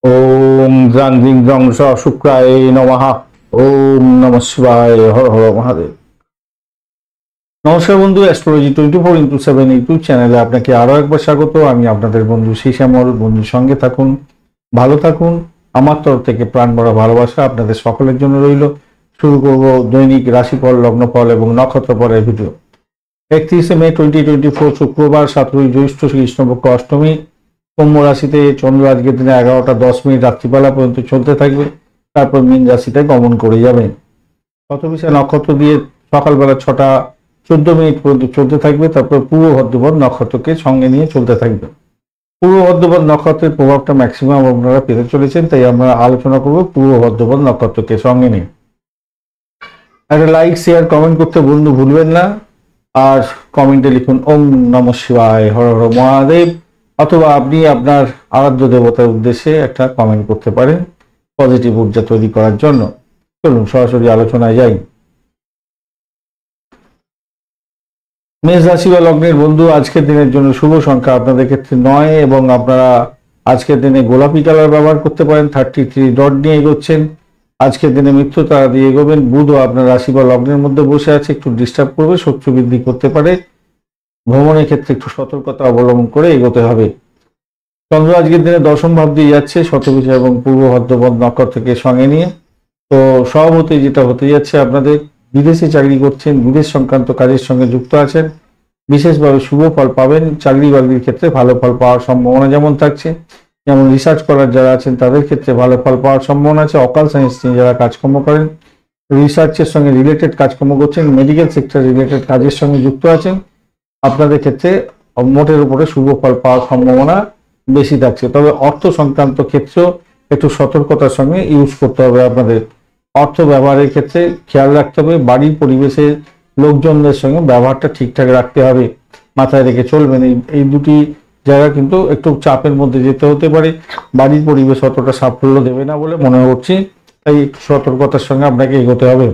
ওম গ্রাং গ্রিং গ্রং স শুক্রায় নমঃ। ওম নমঃ শিবায়। হর হর মহাদেব। নমস্কার বন্ধু, অ্যাস্ট্রোলজি 24x7 ইউটিউব চ্যানেলে আপনাকে আরো একবার স্বাগত। আমি আপনাদের বন্ধু শ্যামল। বন্ধুর সঙ্গে থাকুন, ভালো থাকুন। আমার তরফ থেকে প্রাণ ভরা ভালোবাসা আপনাদের সকলের জন্য রইল। শুরু করব দৈনিক রাশিফল, লগ্নফল এবং নক্ষত্রফলের ভিডিও। 31শে মে 2024 শুক্রবার, 7ই জ্যৈষ্ঠ, কৃষ্ণপক্ষ অষ্টমী। কুম্ভ রাশিতে চন্দ্র আজকের দিনে 11টা 10 রাত্রিবেলা পর্যন্ত চলতে থাকবে, তারপর মীন রাশিতে গমন করে যাবে। শতভিষা নক্ষত্র দিয়ে সকালবেলা 6টা 14 পর্যন্ত চলতে থাকবে, তারপর পূর্ব ভদ্রপদ নক্ষত্রকে সঙ্গে নিয়ে চলতে থাকবে। পূর্ব ভদ্রপদ নক্ষত্রের প্রভাবটা ম্যাক্সিমাম আপনারা পেতে চলেছেন, তাই আমরা আলোচনা করব পূর্ব ভদ্রপদ নক্ষত্রকে সঙ্গে নিয়ে। একটা লাইক, শেয়ার, কমেন্ট করতে বন্ধু ভুলবেন না। আর কমেন্টে লিখুন ওম নমঃ শিবায়, হর হর মহাদেব, অথবা আপনি আপনার আরাধ্য দেবতার উদ্দেশ্যে একটা কমেন্ট করতে পারেন পজিটিভ ঊর্জা তৈরি করার জন্য। চলুন সরাসরি আলোচনায় যাই। মেষ রাশি বা লগ্নের বন্ধু, আজকের দিনের জন্য শুভ সংখ্যা আপনাদের ক্ষেত্রে 9 এবং আপনারা আজকের দিনে গোলাপি কালার ব্যবহার করতে পারেন। 33 ডট নিয়ে এগোচ্ছেন। আজকের দিনে মৃত্যু তারা দিয়ে এগোবেন। বুধও আপনার রাশি বা লগ্নের মধ্যে বসে আছে, একটু ডিস্টার্ব করবে, শত্রু বৃদ্ধি করতে পারে। ভ্রমণের ক্ষেত্রে একটু সতর্কতা অবলম্বন করে এগোতে হবে। চন্দ্র আজকের দিনে দশম ভাব দিয়ে যাচ্ছে শতভিষা এবং পূর্ব ভদ্রপদ নক্ষত্রকে সঙ্গে নিয়ে। তো স্বভাবতই যেটা হতে যাচ্ছে, আপনাদের বিদেশে চাকরি করছেন, বিদেশ সংক্রান্ত কাজের সঙ্গে যুক্ত আছেন, বিশেষভাবে শুভ ফল পাবেন। চাকরি বাকরির ক্ষেত্রে ভালো ফল পাওয়ার সম্ভাবনা যেমন থাকছে, যেমন রিসার্চ করার যারা আছেন তাদের ক্ষেত্রে ভালো ফল পাওয়ার সম্ভাবনা আছে। অকাল সায়েন্স নিয়ে যারা কাজকর্ম করেন, রিসার্চের সঙ্গে রিলেটেড কাজকর্ম করছেন, মেডিকেল সেক্টর রিলেটেড কাজের সঙ্গে যুক্ত আছেন, আপনাদের ক্ষেত্রে মোটের উপরে শুভ ফল পাওয়ার সম্ভাবনা বেশি থাকছে। তবে অর্থ সংক্রান্ত ক্ষেত্রেও একটু সতর্কতার সঙ্গে ইউজ করতে হবে। আপনাদের অর্থ ব্যবহারের ক্ষেত্রে খেয়াল রাখতে হবে। বাড়ির পরিবেশের লোকজনদের সঙ্গে ব্যবহারটা ঠিকঠাক রাখতে হবে, মাথায় রেখে চলবেন। এই দুটি জায়গা কিন্তু একটু চাপের মধ্যে যেতে হতে পারে। বাড়ির পরিবেশ অতটা সাফল্য দেবে না বলে মনে হচ্ছে, তাই একটু সতর্কতার সঙ্গে আপনাকে এগোতে হবে।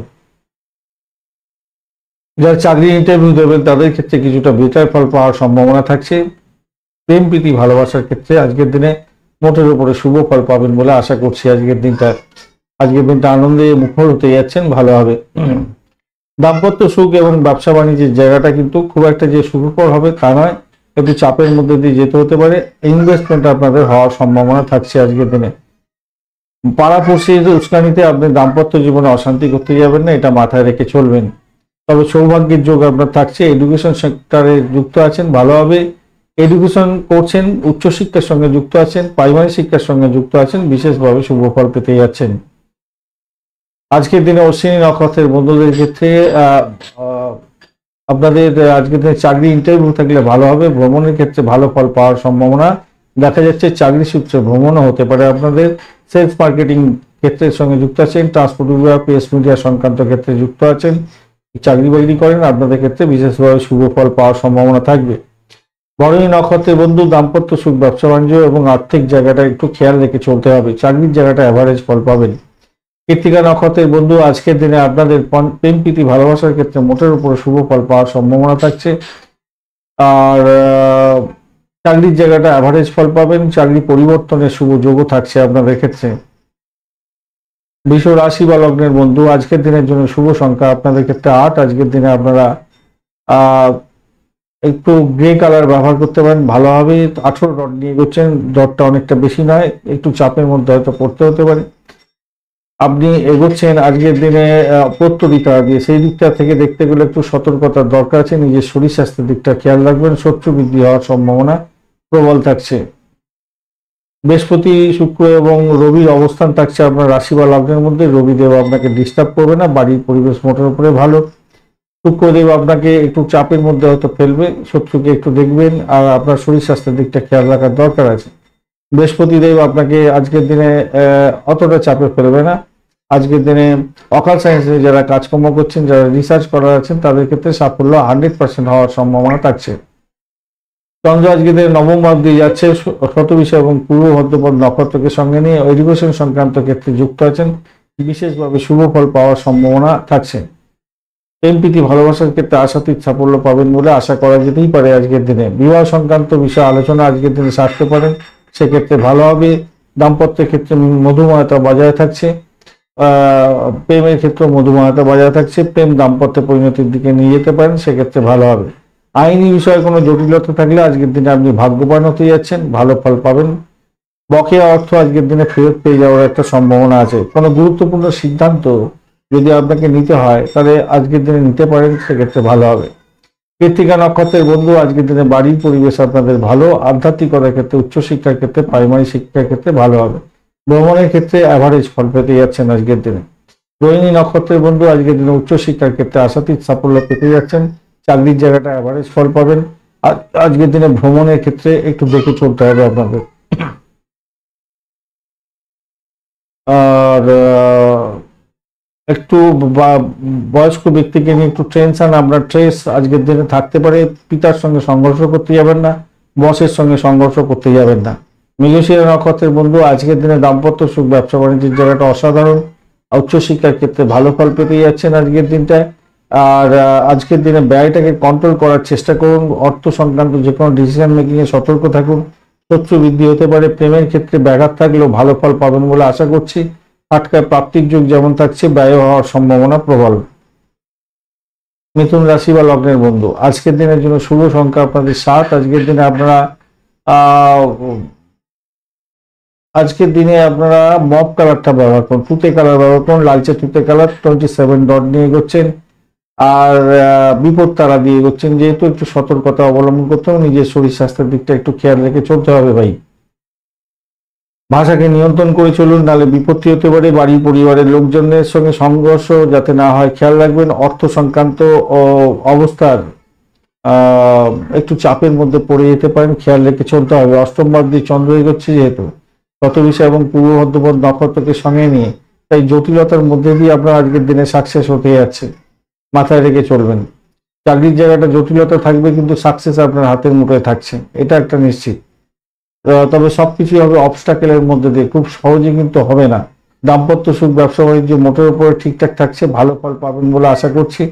যারা চাকরি ইন্টারভিউ দেবেন তাদের ক্ষেত্রে কিছুটা বেটার ফল পাওয়ার সম্ভাবনা থাকছে। প্রেম প্রীতি ভালোবাসার ক্ষেত্রে আজকের দিনে মোটের উপরে শুভ ফল পাবেন বলে আশা করছি। আজকের দিনটা আনন্দে মুখর হতে যাচ্ছেন, ভালো হবে। দাম্পত্য সুখ এবং ব্যবসা বাণিজ্যের জায়গাটা কিন্তু খুব একটা যে সুখকর হবে তা নয়, একটু চাপের মধ্যে দিয়ে যেতে হতে পারে। ইনভেস্টমেন্ট আপনাদের হওয়ার সম্ভাবনা থাকছে আজকের দিনে। পাড়াপড়শির উস্কানিতে আপনি দাম্পত্য জীবনে অশান্তি করতে যাবেন না, এটা মাথায় রেখে চলবেন। তবে সৌভাগ্যের যোগ আপনার থাকছে। এডুকেশন সেক্টরে যুক্ত আছেন, ভালো হবে। এডুকেশন করছেন, উচ্চশিক্ষার সঙ্গে যুক্ত আছেন, প্রাইমারি শিক্ষার সঙ্গে যুক্ত আছেন, বিশেষভাবে শুভ ফল পেতে যাচ্ছেন। আজকের দিনে অশ্বিনী নক্ষত্রের বন্ধুদের ক্ষেত্রে আপনাদের আজকের দিনে চাকরি ইন্টারভিউ থাকলে ভালো হবে। ভ্রমণের ক্ষেত্রে ভালো ফল পাওয়ার সম্ভাবনা দেখা যাচ্ছে। চাকরি সূত্রে ভ্রমণও হতে পারে আপনাদের। সেলস মার্কেটিং ক্ষেত্রের সঙ্গে যুক্ত আছেন, ট্রান্সপোর্ট বিভাগ, প্রেস মিডিয়া সংক্রান্ত ক্ষেত্রে যুক্ত আছেন, চাকরি বাকরি করেন, আপনাদের ক্ষেত্রে বিশেষভাবে শুভ ফল পাওয়ার সম্ভাবনা থাকবে। ভরণী নক্ষত্রের বন্ধু, দাম্পত্য সুখ, ব্যবসা বাণিজ্য এবং আর্থিক জায়গাটা একটু খেয়াল রেখে চলতে হবে। চাকরির জায়গাটা অ্যাভারেজ ফল পাবেন। কৃত্তিকা নক্ষত্রের বন্ধু, আজকের দিনে আপনাদের প্রেম প্রীতি ভালোবাসার ক্ষেত্রে মোটের উপরে শুভ ফল পাওয়ার সম্ভাবনা থাকছে। আর চাকরির জায়গাটা অ্যাভারেজ ফল পাবেন। চাকরি পরিবর্তনের শুভ যোগও থাকছে আপনাদের ক্ষেত্রে। বৃষ রাশি বা লগ্নের বন্ধু, আজকের দিনের জন্য শুভ সংখ্যা আপনাদের ক্ষেত্রে 8। আজকের দিনে আপনারা একটু গ্রে কালার ব্যবহার করতে পারেন, ভালো হবে। 18 ডট নিয়ে এগোচ্ছেন, ডটটা অনেকটা বেশি নয়, একটু চাপের মধ্যে হয়তো পড়তে হতে পারে। আপনি এগোচ্ছেন আজকের দিনে প্রত্যরিতা দিয়ে, সেই দিকটা থেকে দেখতে গেলে একটু সতর্কতার দরকার আছে। নিজের শরীর স্বাস্থ্যের দিকটা খেয়াল রাখবেন। শত্রু বৃদ্ধি হওয়ার সম্ভাবনা প্রবল থাকছে। বৃহস্পতি, শুক্র এবং রবির অবস্থান থাকছে আপনার রাশি বা লগ্নের মধ্যে। রবিদেব আপনাকে ডিস্টার্ব করবে না, বাড়ির পরিবেশ মোটের উপরে ভালো। শুক্রদেব আপনাকে একটু চাপের মধ্যে হয়তো ফেলবে, শত্রুকে একটু দেখবেন। আর আপনার শরীর স্বাস্থ্যের দিকটা খেয়াল রাখার দরকার আছে। বৃহস্পতি দেব আপনাকে আজকের দিনে অতটা চাপে ফেলবে না। আজকের দিনে অকাল সায়েন্সে যারা কাজকর্ম করছেন, যারা রিসার্চ করার আছেন, তাদের ক্ষেত্রে সাফল্য 100% হওয়ার সম্ভাবনা থাকছে। চন্দ্র আজকের দিনে নবম ভাব দিয়ে যাচ্ছে শতভিষা এবং পূর্ব ভদ্রপদ নক্ষত্রকে সঙ্গে নিয়ে। এডুকেশন সংক্রান্ত ক্ষেত্রে যুক্ত আছেন, বিশেষভাবে শুভ ফল পাওয়ার সম্ভাবনা থাকছে। প্রেম প্রীতি ভালোবাসার ক্ষেত্রে আশাতীত সাফল্য পাবেন বলে আশা করা যেতেই পারে। আজকের দিনে বিবাহ সংক্রান্ত বিষয় আলোচনা আজকের দিনে সারতে পারেন, সেক্ষেত্রে ভালো হবে। দাম্পত্যের ক্ষেত্রে মধুময়তা বজায় থাকছে। প্রেমের ক্ষেত্রে মধুময়তা বজায় থাকছে, প্রেম দাম্পত্য পরিণতির দিকে নিয়ে যেতে পারেন, সেক্ষেত্রে ভালো হবে। আইনি বিষয়ে কোনো জটিলতা থাকলে আজকের দিনে আপনি ভাগ্যবান হতে যাচ্ছেন, ভালো ফল পাবেন। বকেয়া অর্থ আজকের দিনে ফেরত পেয়ে যাওয়ার একটা সম্ভাবনা আছে। কোনো গুরুত্বপূর্ণ সিদ্ধান্ত যদি আপনাকে নিতে হয় তাহলে আজকের দিনে নিতে পারেন, সেক্ষেত্রে ভালো হবে। কৃত্তিকা নক্ষত্রের বন্ধু, আজকের দিনে বাড়ির পরিবেশ আপনাদের ভালো, আধ্যাত্মিকতার ক্ষেত্রে, উচ্চশিক্ষার ক্ষেত্রে, প্রাইমারি শিক্ষার ক্ষেত্রে ভালো হবে। ভ্রমণের ক্ষেত্রে অ্যাভারেজ ফল পেতে যাচ্ছেন আজকের দিনে। রোহিণী নক্ষত্রের বন্ধু, আজকের দিনে উচ্চশিক্ষার ক্ষেত্রে আশাতীত সাফল্য পেতে যাচ্ছেন, চাকরির জায়গাটা অ্যাভারেজ ফল পাবেন। আর আজকের দিনে ভ্রমণের ক্ষেত্রে একটু দেখে চলতে হবে আপনাদের। আর একটু বয়স্ক ব্যক্তিকে নিয়ে একটু টেনশন, আপনার স্ট্রেস আজকের দিনে থাকতে পারে। পিতার সঙ্গে সংঘর্ষ করতে যাবেন না, বসের সঙ্গে সংঘর্ষ করতে যাবেন না। মৃগশিরা নক্ষত্রের বন্ধু, আজকের দিনে দাম্পত্য সুখ, ব্যবসা বাণিজ্যের জায়গাটা অসাধারণ, উচ্চশিক্ষার ক্ষেত্রে ভালো ফল পেতে যাচ্ছেন আজকের দিনটায়। আর আজকের দিনে ব্যয়টাকে কন্ট্রোল করার চেষ্টা করুন। অর্থ সংক্রান্ত যে কোনো ডিসিশন মেকিং এ সতর্ক থাকুন। শত্রু বৃদ্ধি হতে পারে। প্রেমের ক্ষেত্রে ব্যাঘাত থাকলেও ভালো ফল পাবেন বলে আশা করছি। ফাটকায় প্রাপ্তির যোগ যেমন থাকছে, ব্যয় হওয়ার সম্ভাবনা প্রবল। মিথুন রাশি বা লগ্নের বন্ধু, আজকের দিনের জন্য শুভ সংখ্যা আপনাদের 7। আজকের দিনে আপনারা মপ কালারটা ব্যবহার করুন, তুতে কালার ব্যবহার করুন, লালচে তুতে কালার। 27 ডট নিয়ে এগোচ্ছেন। আর বিপদ তারা দিয়ে এগোচ্ছেন, যেহেতু একটু সতর্কতা অবলম্বন করতে হবে, নিজের শরীর স্বাস্থ্যের দিকটা একটু খেয়াল রেখে চলতে হবে ভাই। ভাষাকে নিয়ন্ত্রণ করে চলুন, নাহলে বিপত্তি হতে পারে। বাড়ি পরিবারের লোকজনের সঙ্গে সংঘর্ষ যাতে না হয় খেয়াল রাখবেন। অর্থ সংক্রান্ত অবস্থার একটু চাপের মধ্যে পড়ে যেতে পারেন, খেয়াল রেখে চলতে হবে। অষ্টম ভাব দিয়ে চন্দ্র এগোচ্ছে যেহেতু, শতবিশা এবং পূর্ব ভদ্রপদ নক্ষত্রকে সঙ্গে নিয়ে, তাই জটিলতার মধ্যে দিয়ে আপনার আজকের দিনে সাকসেস হতে যাচ্ছে, মাথায় রেখে চলবেন। চাকরির জায়গাটা জটিলতা থাকবে, কিন্তু সাকসেস আপনার হাতের মুঠোয় থাকছে, এটা একটা নিশ্চিত। তবে সবকিছুই হবে অবস্টাকেলের মধ্যে দিয়ে, খুব সহজে কিন্তু হবে না। দাম্পত্য সুখ, ব্যবসা বাণিজ্য মোটের উপরে ঠিকঠাক থাকছে, ভালো ফল পাবেন বলে আশা করছি।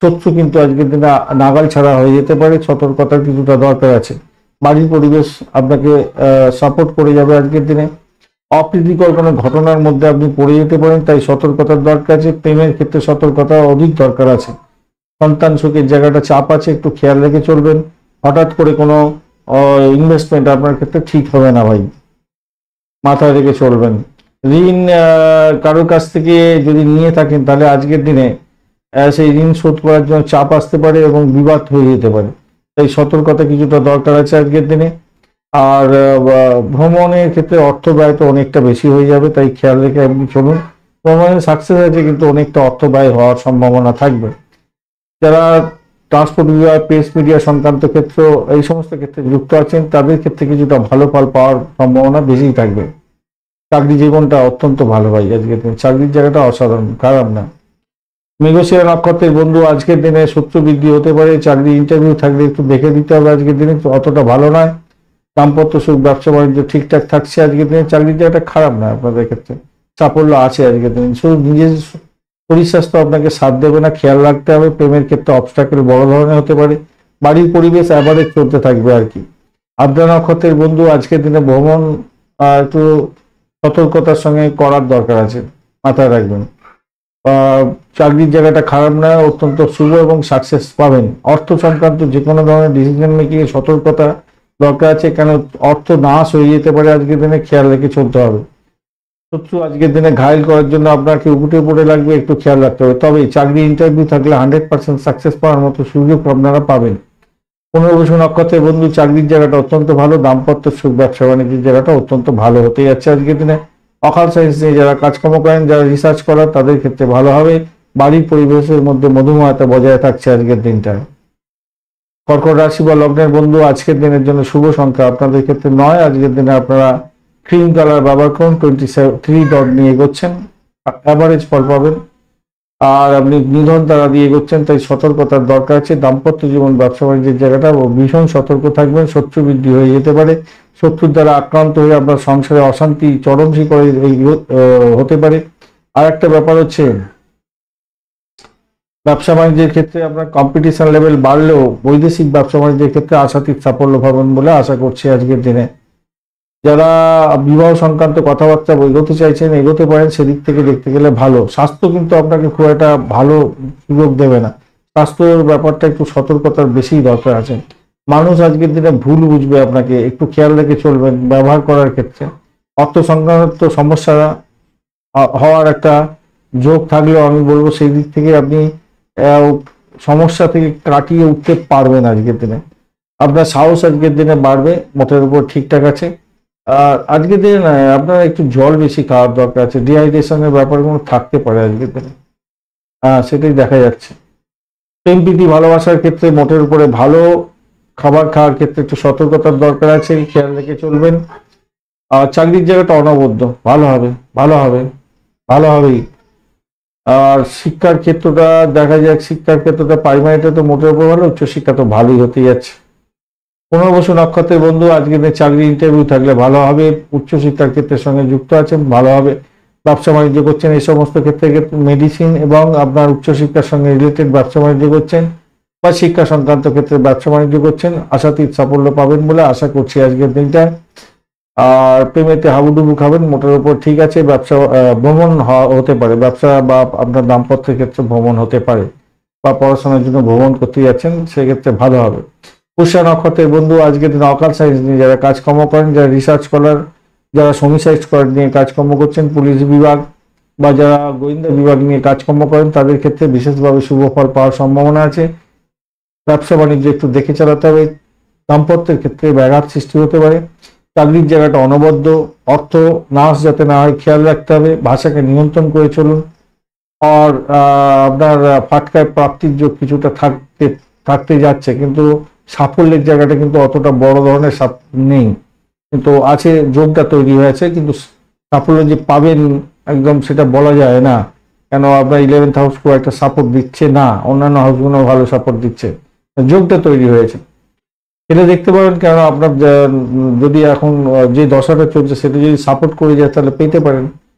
শত্রু কিন্তু আজকের দিনে নাগাল ছাড়া হয়ে যেতে পারে, সতর্কতার কিছুটা দরকার আছে। বাড়ির পরিবেশ আপনাকে সাপোর্ট করে যাবে আজকের দিনে। অপ্রীতিকর কোনো ঘটনার মধ্যে আপনি পড়ে যেতে পারেন, তাই সতর্কতার দরকার আছে। প্রেমের ক্ষেত্রে সতর্কতা অধিক দরকার আছে। সন্তান সুখের জায়গাটা চাপ আছে, একটু খেয়াল রেখে চলবেন। হঠাৎ করে কোনো ইনভেস্টমেন্ট আপনার ক্ষেত্রে ঠিক হবে না ভাই, মাথায় রেখে চলবেন। ঋণ কারোর কাছ থেকে যদি নিয়ে থাকেন, তাহলে আজকের দিনে সেই ঋণ শোধ করার জন্য চাপ আসতে পারে এবং বিবাদ হয়ে যেতে পারে, তাই সতর্কতা কিছুটা দরকার আছে আজকের দিনে। আর ভ্রমণের ক্ষেত্রে অর্থ ব্যয় তো অনেকটা বেশি হয়ে যাবে, তাই খেয়াল রেখে আপনি চলুন। ভ্রমণের সাকসেস আছে, কিন্তু অনেকটা অর্থ ব্যয় হওয়ার সম্ভাবনা থাকবে। যারা ট্রান্সপোর্ট বিভাগ, প্রেস মিডিয়া সংক্রান্ত ক্ষেত্র, এই সমস্ত ক্ষেত্রে যুক্ত আছেন, তাদের ক্ষেত্রে কিছুটা ভালো ফল পাওয়ার সম্ভাবনা বেশি থাকবে। চাকরি জীবনটা অত্যন্ত ভালো ভাই আজকের দিনে, চাকরির জায়গাটা অসাধারণ, খারাপ না। মৃগশিরা নক্ষত্রের বন্ধু, আজকের দিনে শত্রু বৃদ্ধি হতে পারে। চাকরি ইন্টারভিউ থাকলে একটু দেখে দিতে হবে, আজকের দিনে অতটা ভালো নয়। দাম্পত্য সুখ, ব্যবসা বাণিজ্য ঠিকঠাক থাকছে আজকের দিনে। চাকরির জায়গাটা খারাপ না, আপনাদের ক্ষেত্রে সাফল্য আছে আজকের দিনে। শুধু নিজের শরীর স্বাস্থ্য আপনাকে সাথ দেবে না, খেয়াল রাখতে হবে। প্রেমের ক্ষেত্রে অবস্টাকেল বড় ধরনের হতে পারে। বাড়ির পরিবেশ অ্যাভারেজ চলতে থাকবে আর কি। আদ্রা নক্ষত্রের বন্ধু, আজকের দিনে ভ্রমণ একটু সতর্কতার সঙ্গে করার দরকার আছে, মাথায় রাখবেন। চাকরির জায়গাটা খারাপ না, অত্যন্ত শুভ এবং সাকসেস পাবেন। অর্থ সংক্রান্ত যে কোনো ধরনের ডিসিশন মেকিং এ সতর্কতা দরকার আছে, কেন অর্থ নাশ হয়ে যেতে পারে আজকের দিনে, খেয়াল রেখে চলতে হবে। শত্রু আজকের দিনে ঘায়ল করার জন্য আপনাকে উঠে পড়ে লাগবে, একটু খেয়াল রাখতে হবে। তবে চাকরি ইন্টারভিউ থাকলে 100% সাকসেস পাওয়ার মতো সুযোগ আপনারা পাবেন। পুনর্বসু নক্ষত্রের বন্ধু, চাকরির জায়গাটা অত্যন্ত ভালো। দাম্পত্য সুখ, ব্যবসা বাণিজ্যের জায়গাটা অত্যন্ত ভালো হতে যাচ্ছে আজকের দিনে। অকাল সায়েন্স নিয়ে যারা কাজকর্ম করেন, যারা রিসার্চ করার, তাদের ক্ষেত্রে ভালো হবে। বাড়ির পরিবেশের মধ্যে মধুময়তা বজায় থাকছে আজকের দিনটায়। কর্কট রাশি বা লগ্নের বন্ধু, আজকের দিনের জন্য শুভ সংখ্যা আপনাদের ক্ষেত্রে 9। আজকের দিনে আপনারা ক্রিম কালার ব্যবহার করুন, 23 ডট নিয়ে এগোচ্ছেন, অ্যাভারেজ ফল পাবেন। আর আপনি নিধন দ্বারা দিয়ে এগোচ্ছেন, তাই সতর্কতার দরকার আছে। দাম্পত্য জীবন, ব্যবসা বাণিজ্যের জায়গাটা ভীষণ সতর্ক থাকবেন। শত্রু বৃদ্ধি হয়ে যেতে পারে। শত্রুর দ্বারা আক্রান্ত হয়ে আপনার সংসারে অশান্তি চরম শিখরে হতে পারে। আর একটা ব্যাপার হচ্ছে, ব্যবসা বাণিজ্যের ক্ষেত্রে আপনার কম্পিটিশন লেভেল বাড়লেও বৈদেশিক ব্যবসা বাণিজ্যের ক্ষেত্রে আশাতীত সাফল্য পাবেন বলে আশা করছি আজকের দিনে। যারা বিবাহ সংক্রান্ত কথাবার্তা এগোতে চাইছেন এগোতে পারেন, সেদিক থেকে দেখতে গেলে ভালো। স্বাস্থ্য কিন্তু আপনাকে খুব একটা ভালো সুযোগ দেবে না, স্বাস্থ্যের ব্যাপারটা একটু সতর্কতার বেশি দরকার আছে। মানুষ আজকের দিনে ভুল বুঝবে, আপনাকে একটু খেয়াল রেখে চলবেন ব্যবহার করার ক্ষেত্রে। অর্থ সংক্রান্ত সমস্যা হওয়ার একটা যোগ থাকলেও আমি বলবো সেই দিক থেকে আপনি সমস্যা থেকে কাটিয়ে উঠতে পারবেন আজকের দিনে। আপনার সাহস আজকের দিনে বাড়বে, মোটের উপর ঠিকঠাক আছে। আর আজকের দিনে না, আপনার একটু জল বেশি খাওয়ার দরকার আছে, ডিহাইড্রেশনের ব্যাপারগুলো থাকতে পারে আজকের দিনে, সেটাই দেখা যাচ্ছে। প্রেম প্রীতি ভালোবাসার ক্ষেত্রে মোটের উপরে ভালো, খাবার খাওয়ার ক্ষেত্রে একটু সতর্কতার দরকার আছে, খেয়াল রেখে চলবেন। আর চাকরির জায়গাটা অনবদ্য, ভালো হবে ভালো হবে ভালো হবেই। আর শিক্ষার ক্ষেত্রটা দেখা যাক, শিক্ষার ক্ষেত্রটা প্রাইমারিটা তো মোটের উপর ভালো, উচ্চশিক্ষা তো ভালোই হতে যাচ্ছে। পুনর্বসু নক্ষত্রের বন্ধু আজকে চাকরি ইন্টারভিউ থাকলে ভালো হবে, উচ্চশিক্ষার ক্ষেত্রের সঙ্গে যুক্ত আছেন ভালো হবে। ব্যবসা বাণিজ্য করছেন এই সমস্ত ক্ষেত্রে মেডিসিন এবং আপনার উচ্চশিক্ষার সঙ্গে রিলেটেড ব্যবসা বাণিজ্য করছেন বা শিক্ষা সংক্রান্ত ক্ষেত্রে ব্যবসা বাণিজ্য করছেন, আশাতীত সাফল্য পাবেন বলে আশা করছি আজকের দিনটা। আর প্রেমেতে হাবুডুবু খাবেন, মোটের উপর ঠিক আছে। ব্যবসা ভ্রমণ হতে পারে, ব্যবসা বা আপনার দাম্পত্যের ক্ষেত্রে ভ্রমণ হতে পারে, বা পড়াশোনার জন্য ভ্রমণ করতে যাচ্ছেন সেক্ষেত্রে ভালো হবে। পুষ্যা নক্ষত্রের বন্ধু আজকের দিন অকাল সায়েন্স নিয়ে যারা কাজকর্ম করেন, যারা রিসার্চ স্কলার, যারা হোমিসাইড স্কোয়াড নিয়ে কাজকর্ম করছেন, পুলিশ বিভাগ বা যারা গোয়েন্দা বিভাগ নিয়ে কাজকর্ম করেন তাদের ক্ষেত্রে বিশেষভাবে শুভ ফল পাওয়ার সম্ভাবনা আছে। ব্যবসা বাণিজ্য একটু দেখে চালাতে হবে, দাম্পত্যের ক্ষেত্রে ব্যাঘাত সৃষ্টি হতে পারে। চাকরির জায়গাটা অনবদ্য, অর্থ নাশ যাতে না হয় খেয়াল রাখতে হবে, ভাষাকে নিয়ন্ত্রণ করে চলুন। আর আপনার ফাটকায় প্রাপ্তির যোগ কিছুটা থাকতে যাচ্ছে, কিন্তু সাফল্যের জায়গাটা কিন্তু অতটা বড় ধরনের নেই, কিন্তু আছে, যোগটা তৈরি হয়েছে, কিন্তু সাফল্য যে পাবেন একদম সেটা বলা যায় না, কেন আপনার 11th হাউস খুব একটা সাপোর্ট দিচ্ছে না, অন্যান্য হাউসগুলো ভালো সাপোর্ট দিচ্ছে, যোগটা তৈরি হয়েছে এটা দেখতে পারেন। কেন আপনার যদি এখন যে দশাটা চলছে সেটা যদি সাপোর্ট করে যায় তাহলে পেতে পারেন।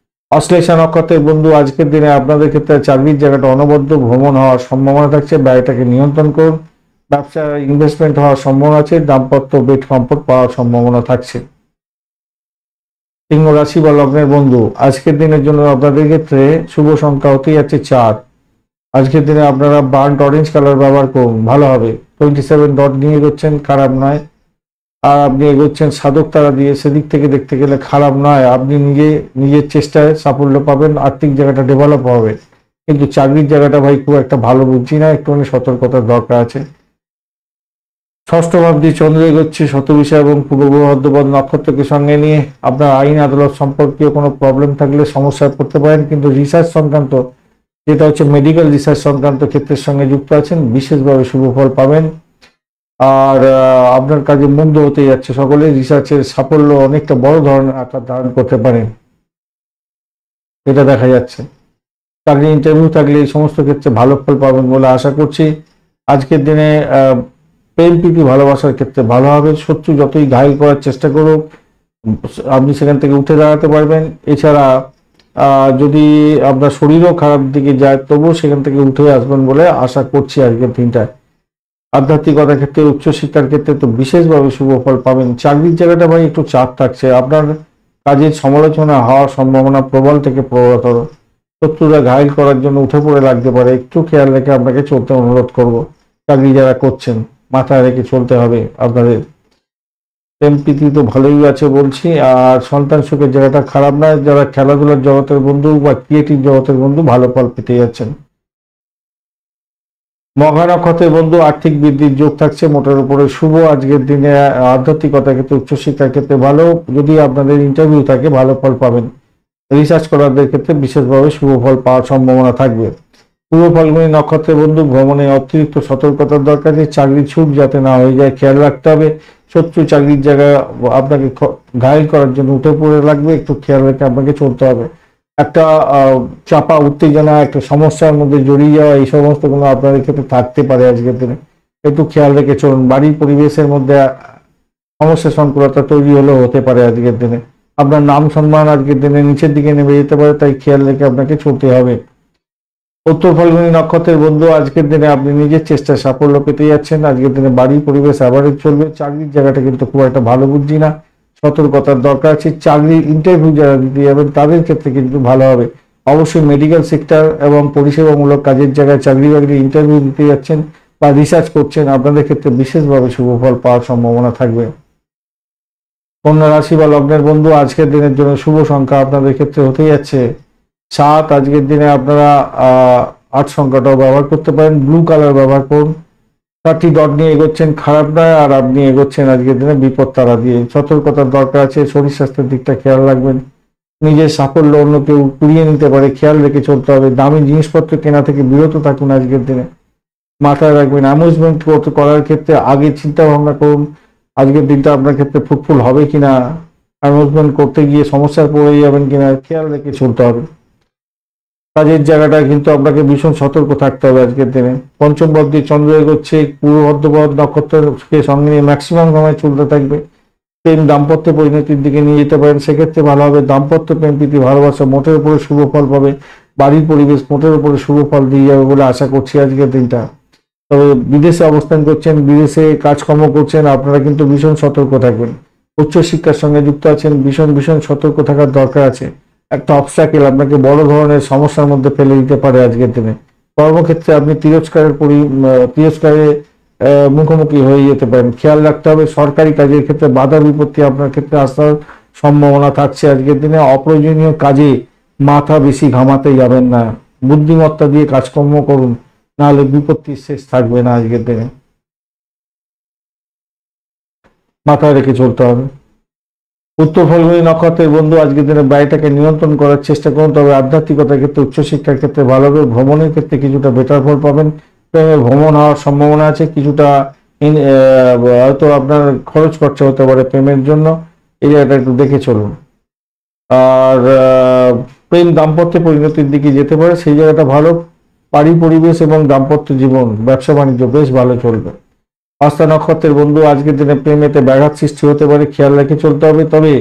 অশ্লেষা নক্ষত্রের বন্ধু আজকের দিনে আপনাদের ক্ষেত্রে চাকরির জায়গাটা অনবদ্য, ভ্রমণ হওয়ার সম্ভাবনা থাকছে, ব্যয়টাকে নিয়ন্ত্রণ করুন। ব্যবসা ইনভেস্টমেন্ট হওয়ার সম্ভাবনা আছে, দাম্পত্য বেড কমফোর্ট পাওয়ার সম্ভাবনা থাকছে। সিংহ রাশি বা লগ্নের বন্ধু আজকের দিনের জন্য আপনাদের ক্ষেত্রে শুভ সংখ্যা হতে যাচ্ছে 4। আজকের দিনে আপনারা বার্ন্ট অরেঞ্জ কালার ব্যবহার করুন, ভালো হবে। 27 ডট নিয়ে এগোচ্ছেন, খারাপ নয়। আর আপনি এগোচ্ছেন সাধক তারা দিয়ে, সেদিক থেকে দেখতে গেলে খারাপ নয়। আপনি নিজের চেষ্টায় সাফল্য পাবেন, আর্থিক জায়গাটা ডেভেলপ হবে, কিন্তু চাকরির জায়গাটা ভাই খুব একটা ভালো বুঝছি না, একটুখানি সতর্কতার দরকার আছে। ষষ্ঠ ভাব দিয়ে চন্দ্র এগোচ্ছে শতবিষা এবং পূর্ব ভদ্রপদ নক্ষত্রকে সঙ্গে নিয়ে। আপনার আইন আদালত সম্পর্কীয় কোনো প্রবলেম থাকলে সমস্যায় পড়তে পারেন, কিন্তু রিসার্চ সংক্রান্ত যেটা হচ্ছে মেডিকেল রিসার্চ সংক্রান্ত ক্ষেত্রের সঙ্গে যুক্ত আছেন, বিশেষভাবে শুভ ফল পাবেন। আর আপনার কাজে মুগ্ধ হতে যাচ্ছে সকলে, রিসার্চের সাফল্য অনেকটা বড় ধরনের আকার ধারণ করতে পারেন, এটা দেখা যাচ্ছে। চাকরি ইন্টারভিউ থাকলে এই সমস্ত ক্ষেত্রে ভালো ফল পাবেন বলে আশা করছি। আজকের দিনে প্রেম প্রীতি ভালোবাসার ক্ষেত্রে ভালো হবে, শত্রু যতই ঘায়ল করার চেষ্টা করুক আপনি সেখান থেকে উঠে দাঁড়াতে পারবেন। এছাড়া যদি আপনার শরীরও খারাপ দিকে যায় তবুও সেখান থেকে উঠে আসবেন বলে আশা করছি আজকের দিনটায়। আধ্যাত্মিকতার ক্ষেত্রে উচ্চশিক্ষার ক্ষেত্রে তো বিশেষভাবে শুভ ফল পাবেন। চাকরির জায়গাটা ভাই একটু চাপ থাকছে, আপনার কাজের সমালোচনা হওয়ার সম্ভাবনা প্রবল থেকে প্রবলতর, শত্রুরা ঘায়ল করার জন্য উঠে পড়ে লাগতে পারে, একটু খেয়াল রেখে আপনাকে চলতে অনুরোধ করব। চাকরি যারা করছেন মাথায় রেখে চলতে হবে আপনাদের। প্রেম প্রীতি তো ভালোই আছে বলছি, আর সন্তান সুখের জায়গাটা খারাপ নয়। যারা খেলাধুলার জগতের বন্ধু বা ক্রিয়েটিভ জগতের বন্ধু ভালো ফল পেতে যাচ্ছেন। মঘা নক্ষত্রের বন্ধু আর্থিক বৃদ্ধির যোগ থাকছে, মোটের উপরে শুভ। আজকের দিনে আধ্যাত্মিকতার ক্ষেত্রে উচ্চশিক্ষার ক্ষেত্রে ভালো, যদি আপনাদের ইন্টারভিউ থাকে ভালো ফল পাবেন। রিসার্চ করারদের ক্ষেত্রে বিশেষভাবে শুভ ফল পাওয়ার সম্ভাবনা থাকবে। পূর্ব ফাল্গুনী নক্ষত্রের বন্ধু ভ্রমণে অতিরিক্ত সতর্কতার দরকার, যে চাকরি ছুট যাতে না হয়ে যায় খেয়াল রাখতে হবে। শত্রু চাকরির জায়গায় আপনাকে ঘায়ল করার জন্য উঠে পড়ে লাগবে, একটু খেয়াল রেখে আপনাকে চলতে হবে। একটা চাপা উত্তেজনা, একটা সমস্যার মধ্যে জড়িয়ে যাওয়া, এই সমস্ত গুলো আপনাদের ক্ষেত্রে থাকতে পারে আজকের দিনে, একটু খেয়াল রেখে চলুন। বাড়ির পরিবেশের মধ্যে সমস্যা সংকুলতা তৈরি হলেও হতে পারে আজকের দিনে। আপনার নাম সম্মান আজকের দিনে নিচের দিকে নেমে যেতে পারে, তাই খেয়াল রেখে আপনাকে চলতে হবে। উত্তর ফাল্গুনী নক্ষত্রের বন্ধু আজকের দিনে আপনি নিজের চেষ্টায় সাফল্য পেতে যাচ্ছেন। আজকের দিনে বাড়ির পরিবেশ অ্যাভারেজ চলবে, চাকরির জায়গাটা কিন্তু খুব একটা ভালো বুঝছি না, সতর্কতার দরকার আছে। চাকরির ইন্টারভিউ যারা দিতে যাবেন তাদের ক্ষেত্রে কিন্তু ভালো হবে। অবশ্যই মেডিকেল সেক্টর এবং পরিষেবামূলক কাজের জায়গায় চাকরি বাকরি ইন্টারভিউ দিতে যাচ্ছেন বা রিসার্চ করছেন, আপনাদের ক্ষেত্রে বিশেষভাবে শুভ ফল পাওয়ার সম্ভাবনা থাকবে। কন্যা রাশি বা লগ্নের বন্ধু, আজকের দিনের জন্য শুভ সংখ্যা আপনাদের ক্ষেত্রে হতে যাচ্ছে 7। আজকের দিনে আপনারা 8 সংখ্যাটাও ব্যবহার করতে পারেন। ব্লু কালার ব্যবহার করুন। 30 ডট নিয়ে এগোচ্ছেন, খারাপ নয়। আর আপনি এগোচ্ছেন আজকের দিনে বিপদ তারা দিয়ে। সতর্কতার দরকার আছে, শরীর স্বাস্থ্যের দিকটা খেয়াল রাখবেন। নিজের সাফল্য অন্য কেউ কুড়িয়ে নিতে পারে, খেয়াল রেখে চলতে হবে। দামি জিনিসপত্র কেনা থেকে বিরত থাকুন আজকের দিনে, মাথায় রাখবেন। অ্যামুজমেন্ট করার ক্ষেত্রে আগে চিন্তা ভাবনা করুন আজকের দিনটা আপনার ক্ষেত্রে ফ্রুটফুল হবে কিনা, অ্যামুজমেন্ট করতে গিয়ে সমস্যায় পড়ে যাবেন কিনা, খেয়াল রেখে চলতে হবে। কাজের জায়গাটায় কিন্তু আপনাকে ভীষণ সতর্ক থাকতে হবে আজকের দিনে। পঞ্চম পদ দিয়ে চন্দ্র এগোচ্ছে, পূর্ব ভদ্রপদ নক্ষত্রকে সঙ্গে নিয়ে ম্যাক্সিমাম সময় চলতে থাকবে। প্রেম দাম্পত্য পরিণতির দিকে নিয়ে যেতে পারেন, সেক্ষেত্রে ভালো হবে। দাম্পত্য প্রেম প্রীতি ভালোবাসা মোটের উপরে শুভ ফল পাবে। বাড়ির পরিবেশ মোটের উপরে শুভ ফল দিয়ে যাবে বলে আশা করছি আজকের দিনটা। তবে বিদেশে অবস্থান করছেন, বিদেশে কাজকর্ম করছেন, আপনারা কিন্তু ভীষণ সতর্ক থাকবেন। উচ্চশিক্ষার সঙ্গে যুক্ত আছেন, ভীষণ সতর্ক থাকার দরকার আছে। একটা অবস্ট্যাকেল আপনাকে বড় ধরনের সমস্যার মধ্যে ফেলে দিতে পারে আজকের দিনে। কর্মক্ষেত্রে আপনি তিরস্কারের মুখোমুখি হয়ে যেতে পারেন, খেয়াল রাখতে হবে। সরকারি কাজের ক্ষেত্রে বাধা বিপত্তি আপনার ক্ষেত্রে আসার সম্ভাবনা থাকছে আজকের দিনে। অপ্রয়োজনীয় কাজে মাথা বেশি ঘামাতে যাবেন না, বুদ্ধিমত্তা দিয়ে কাজকর্ম করুন, নাহলে বিপত্তির শেষ থাকবে না আজকের দিনে, মাথায় রেখে চলতে হবে। উত্তর ফাল্গুনী নক্ষত্রের বন্ধু, আজকের দিনে ব্যয়টাকে নিয়ন্ত্রণ করার চেষ্টা করুন। তবে আধ্যাত্মিকতার ক্ষেত্রে, উচ্চশিক্ষার ক্ষেত্রে ভালো হবে। ভ্রমণের ক্ষেত্রে কিছুটা বেটার ফল পাবেন। প্রেমে ভ্রমণ হওয়ার সম্ভাবনা আছে, কিছুটা হয়তো আপনার খরচ খরচা হতে পারে প্রেমের জন্য, এই জায়গাটা একটু দেখে চলুন। আর প্রেম দাম্পত্য পরিণতির দিকে যেতে পারে, সেই জায়গাটা ভালো। বাড়ি পরিবেশ এবং দাম্পত্য জীবন, ব্যবসা বাণিজ্য বেশ ভালো চলবে। আস্থা নক্ষত্রের বন্ধু, আজকের দিনে প্রেমেতে ব্যাঘাত সৃষ্টি হতে পারে, খেয়াল রেখে চলতে হবে। তবে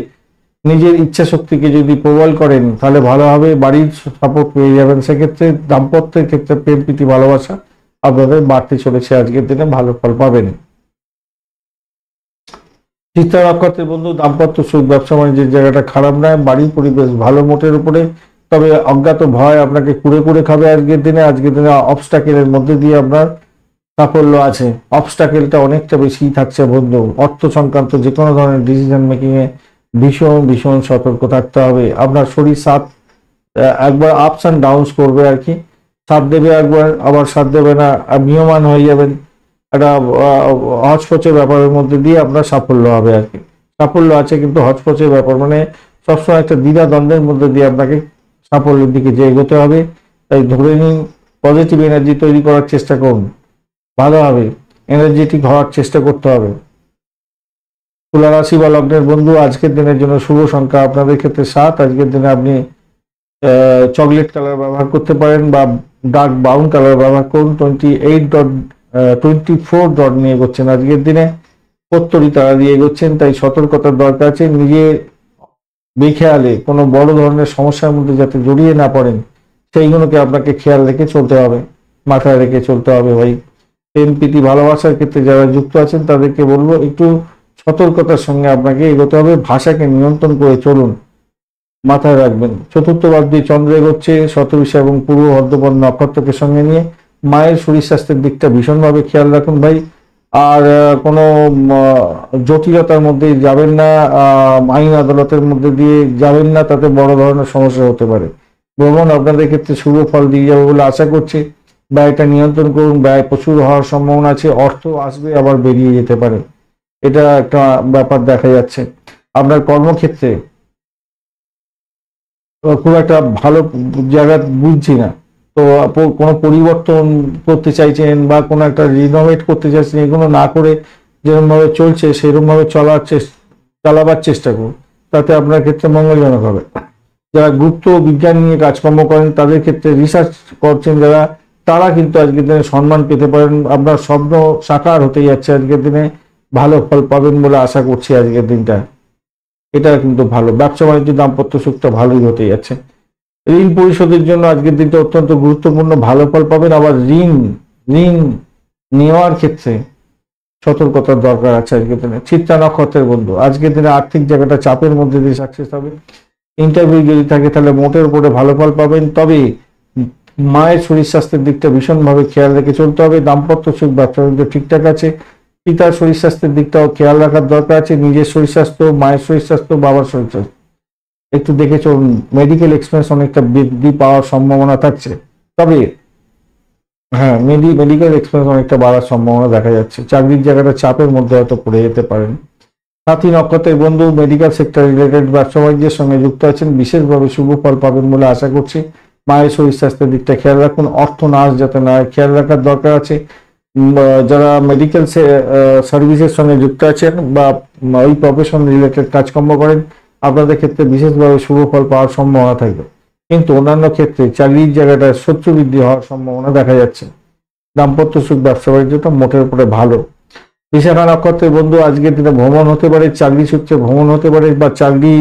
নিজের ইচ্ছা শক্তিকে যদি প্রবল করেন তাহলে ভালো হবে, বাড়ির সাপোর্ট পেয়ে যাবেন। সেক্ষেত্রে দাম্পত্যের ক্ষেত্রে প্রেম প্রীতি ভালোবাসা আপনাদের বাড়তে চলেছে, আজকের দিনে ভালো ফল পাবেন। চিত্রা নক্ষত্রের বন্ধু, দাম্পত্য সুখ ব্যবসা বাণিজ্যের জায়গাটা খারাপ নয়, বাড়ির পরিবেশ ভালো মোটের উপরে। তবে অজ্ঞাত ভয় আপনাকে কুড়ে কুড়ে খাবে আজকের দিনে। আজকের দিনে অবস্টাকেলের মধ্যে দিয়ে আপনার সাফল্য আছে, অবস্টাকেলটা অনেকটা বেশি থাকছে বন্ধু। অর্থ সংক্রান্ত যে কোনো ধরনের ডিসিশন মেকিং এ ভীষণ সতর্ক থাকতে হবে। আপনার শরীর সাথ একবার আপস অ্যান্ড ডাউনস করবে আর কি, সাথ দেবে একবার, আবার সাথ দেবে না, নিয়মান হয়ে যাবেন। একটা হচপচের ব্যাপারের মধ্যে দিয়ে আপনার সাফল্য হবে আর কি। সাফল্য আছে কিন্তু হচপচের ব্যাপার, মানে সবসময় একটা দ্বিধা দ্বন্দ্বের মধ্যে দিয়ে আপনাকে সাফল্যের দিকে যে এগোতে হবে। তাই ধরে নিন, পজিটিভ এনার্জি তৈরি করার চেষ্টা করুন, ভালো হবে। এনার্জেটিক হওয়ার চেষ্টা করতে হবে। তুলা রাশি বা লগ্নের বন্ধু, আজকের দিনের জন্য শুভ সংখ্যা আপনাদের ক্ষেত্রে 7। আজকের দিনে আপনি চকলেট কালার ব্যবহার করতে পারেন বা ডার্ক ব্রাউন কালার ব্যবহার করুন। 24 ডট নিয়ে এগোচ্ছেন আজকের দিনে, প্রত্যরী তারা দিয়ে এগোচ্ছেন, তাই সতর্কতার দরকার আছে। নিজের বেখেয়ালে কোনো বড় ধরনের সমস্যার মধ্যে যাতে জড়িয়ে না পড়েন, সেইগুলোকে আপনাকে খেয়াল রেখে চলতে হবে, মাথায় রেখে চলতে হবে ভাই। প্রেম প্রীতি ভালোবাসার ক্ষেত্রে যারা যুক্ত আছেন তাদেরকে বলবো একটু সতর্কতার সঙ্গে আপনাকে এগোতে হবে, ভাষাকে নিয়ন্ত্রণ করে চলুন, মাথায় রাখবেন। চতুর্থ ভাব দিয়ে চন্দ্র এগোচ্ছে, শতবিশা এবং পূর্ব ভদ্রপদ নক্ষত্রকে সঙ্গে নিয়ে। মায়ের শরীর স্বাস্থ্যের দিকটা ভীষণভাবে খেয়াল রাখুন ভাই। আর কোনো জটিলতার মধ্যে যাবেন না, আইন আদালতের মধ্যে দিয়ে যাবেন না, তাতে বড় ধরনের সমস্যা হতে পারে। ভ্রমণ আপনাদের ক্ষেত্রে শুভ ফল দিয়ে যাবে বলে আশা করছি। ব্যয়টা নিয়ন্ত্রণ করুন, ব্যয় প্রচুর হওয়ার সম্ভাবনা আছে, অর্থ আসবে আবার বেরিয়ে যেতে পারে, এটা একটা ব্যাপার দেখা যাচ্ছে। আপনার কর্মক্ষেত্রে খুব একটা ভালো জায়গা বুঝছি না, তো কোনো পরিবর্তন করতে চাইছেন বা কোনো একটা রিনোভেট করতে চাইছেন, এগুলো না করে যেরকম ভাবে চলছে সেরকম ভাবে চালাবার চেষ্টা করুন, তাতে আপনার ক্ষেত্রে মঙ্গলজনক হবে। যারা গুপ্ত বিজ্ঞান নিয়ে কাজকর্ম করেন, তাদের ক্ষেত্রে রিসার্চ করছেন যারা, তারা কিন্তু আজকের দিনে সম্মান পেতে পারেন। আপনার স্বপ্ন সাকার হতে যাচ্ছে আজকের দিনে, ভালো ফল পাবেন বলে আশা করছি আজকের দিনটা, এটা কিন্তু ভালো। ব্যবসা বাণিজ্য দাম্পত্য সুখটা ভালোই হতে যাচ্ছে। ঋণ পরিশোধের জন্য আজকের দিনটা অত্যন্ত গুরুত্বপূর্ণ, ভালো ফল পাবেন। আবার ঋণ নেওয়ার ক্ষেত্রে সতর্কতার দরকার আছে আজকের দিনে। চিত্রা নক্ষত্রের বন্ধু, আজকের দিনে আর্থিক জায়গাটা চাপের মধ্যে দিয়ে সাকসেস হবে। ইন্টারভিউ যদি থাকে তাহলে মোটের উপরে ভালো ফল পাবেন, তবে মায়ের শরীর স্বাস্থ্যের দিকটা ভীষণভাবে খেয়াল রেখে চলতে হবে। দাম্পত্য সুখ ব্যবসা বাণিজ্য ঠিকঠাক আছে। পিতার শরীর স্বাস্থ্যের দিকটাও খেয়াল রাখার দরকার আছে। নিজের শরীর স্বাস্থ্য, মায়ের শরীর স্বাস্থ্য, বাবার শরীর স্বাস্থ্য একটু দেখে চলুন। মেডিকেল এক্সপেন্স অনেকটা বৃদ্ধি পাওয়ার সম্ভাবনা থাকছে, তবে হ্যাঁ মেডিকেল এক্সপেন্স অনেকটা বাড়ার সম্ভাবনা দেখা যাচ্ছে। চাকরির জায়গাটা চাপের মধ্যে হয়তো পড়ে যেতে পারেন। সাথী নক্ষত্রের বন্ধু, মেডিকেল সেক্টর রিলেটেড ব্যবসা বাণিজ্যের সঙ্গে যুক্ত আছেন, বিশেষভাবে শুভ ফল পাবেন বলে আশা করছি। মায়ের শরীর স্বাস্থ্যের দিকটা খেয়াল রাখুন। অর্থ নাশ যাতে না হয় খেয়াল রাখার দরকার আছে। যারা মেডিকেল সার্ভিসের সঙ্গে যুক্ত আছেন বা ওই প্রফেশন রিলেটেড কাজকর্ম করেন, আপনাদের ক্ষেত্রে বিশেষভাবে শুভ ফল পাওয়ার সম্ভাবনা থাকবে। কিন্তু অন্যান্য ক্ষেত্রে চাকরির জায়গাটায় শত্রু বৃদ্ধি হওয়ার সম্ভাবনা দেখা যাচ্ছে। দাম্পত্য সুখ ব্যবসা বাণিজ্যটা মোটের উপরে ভালো। বিশাখা নক্ষত্রের বন্ধু, আজকের দিনে ভ্রমণ হতে পারে, চাকরি সূত্রে ভ্রমণ হতে পারে, বা চাকরি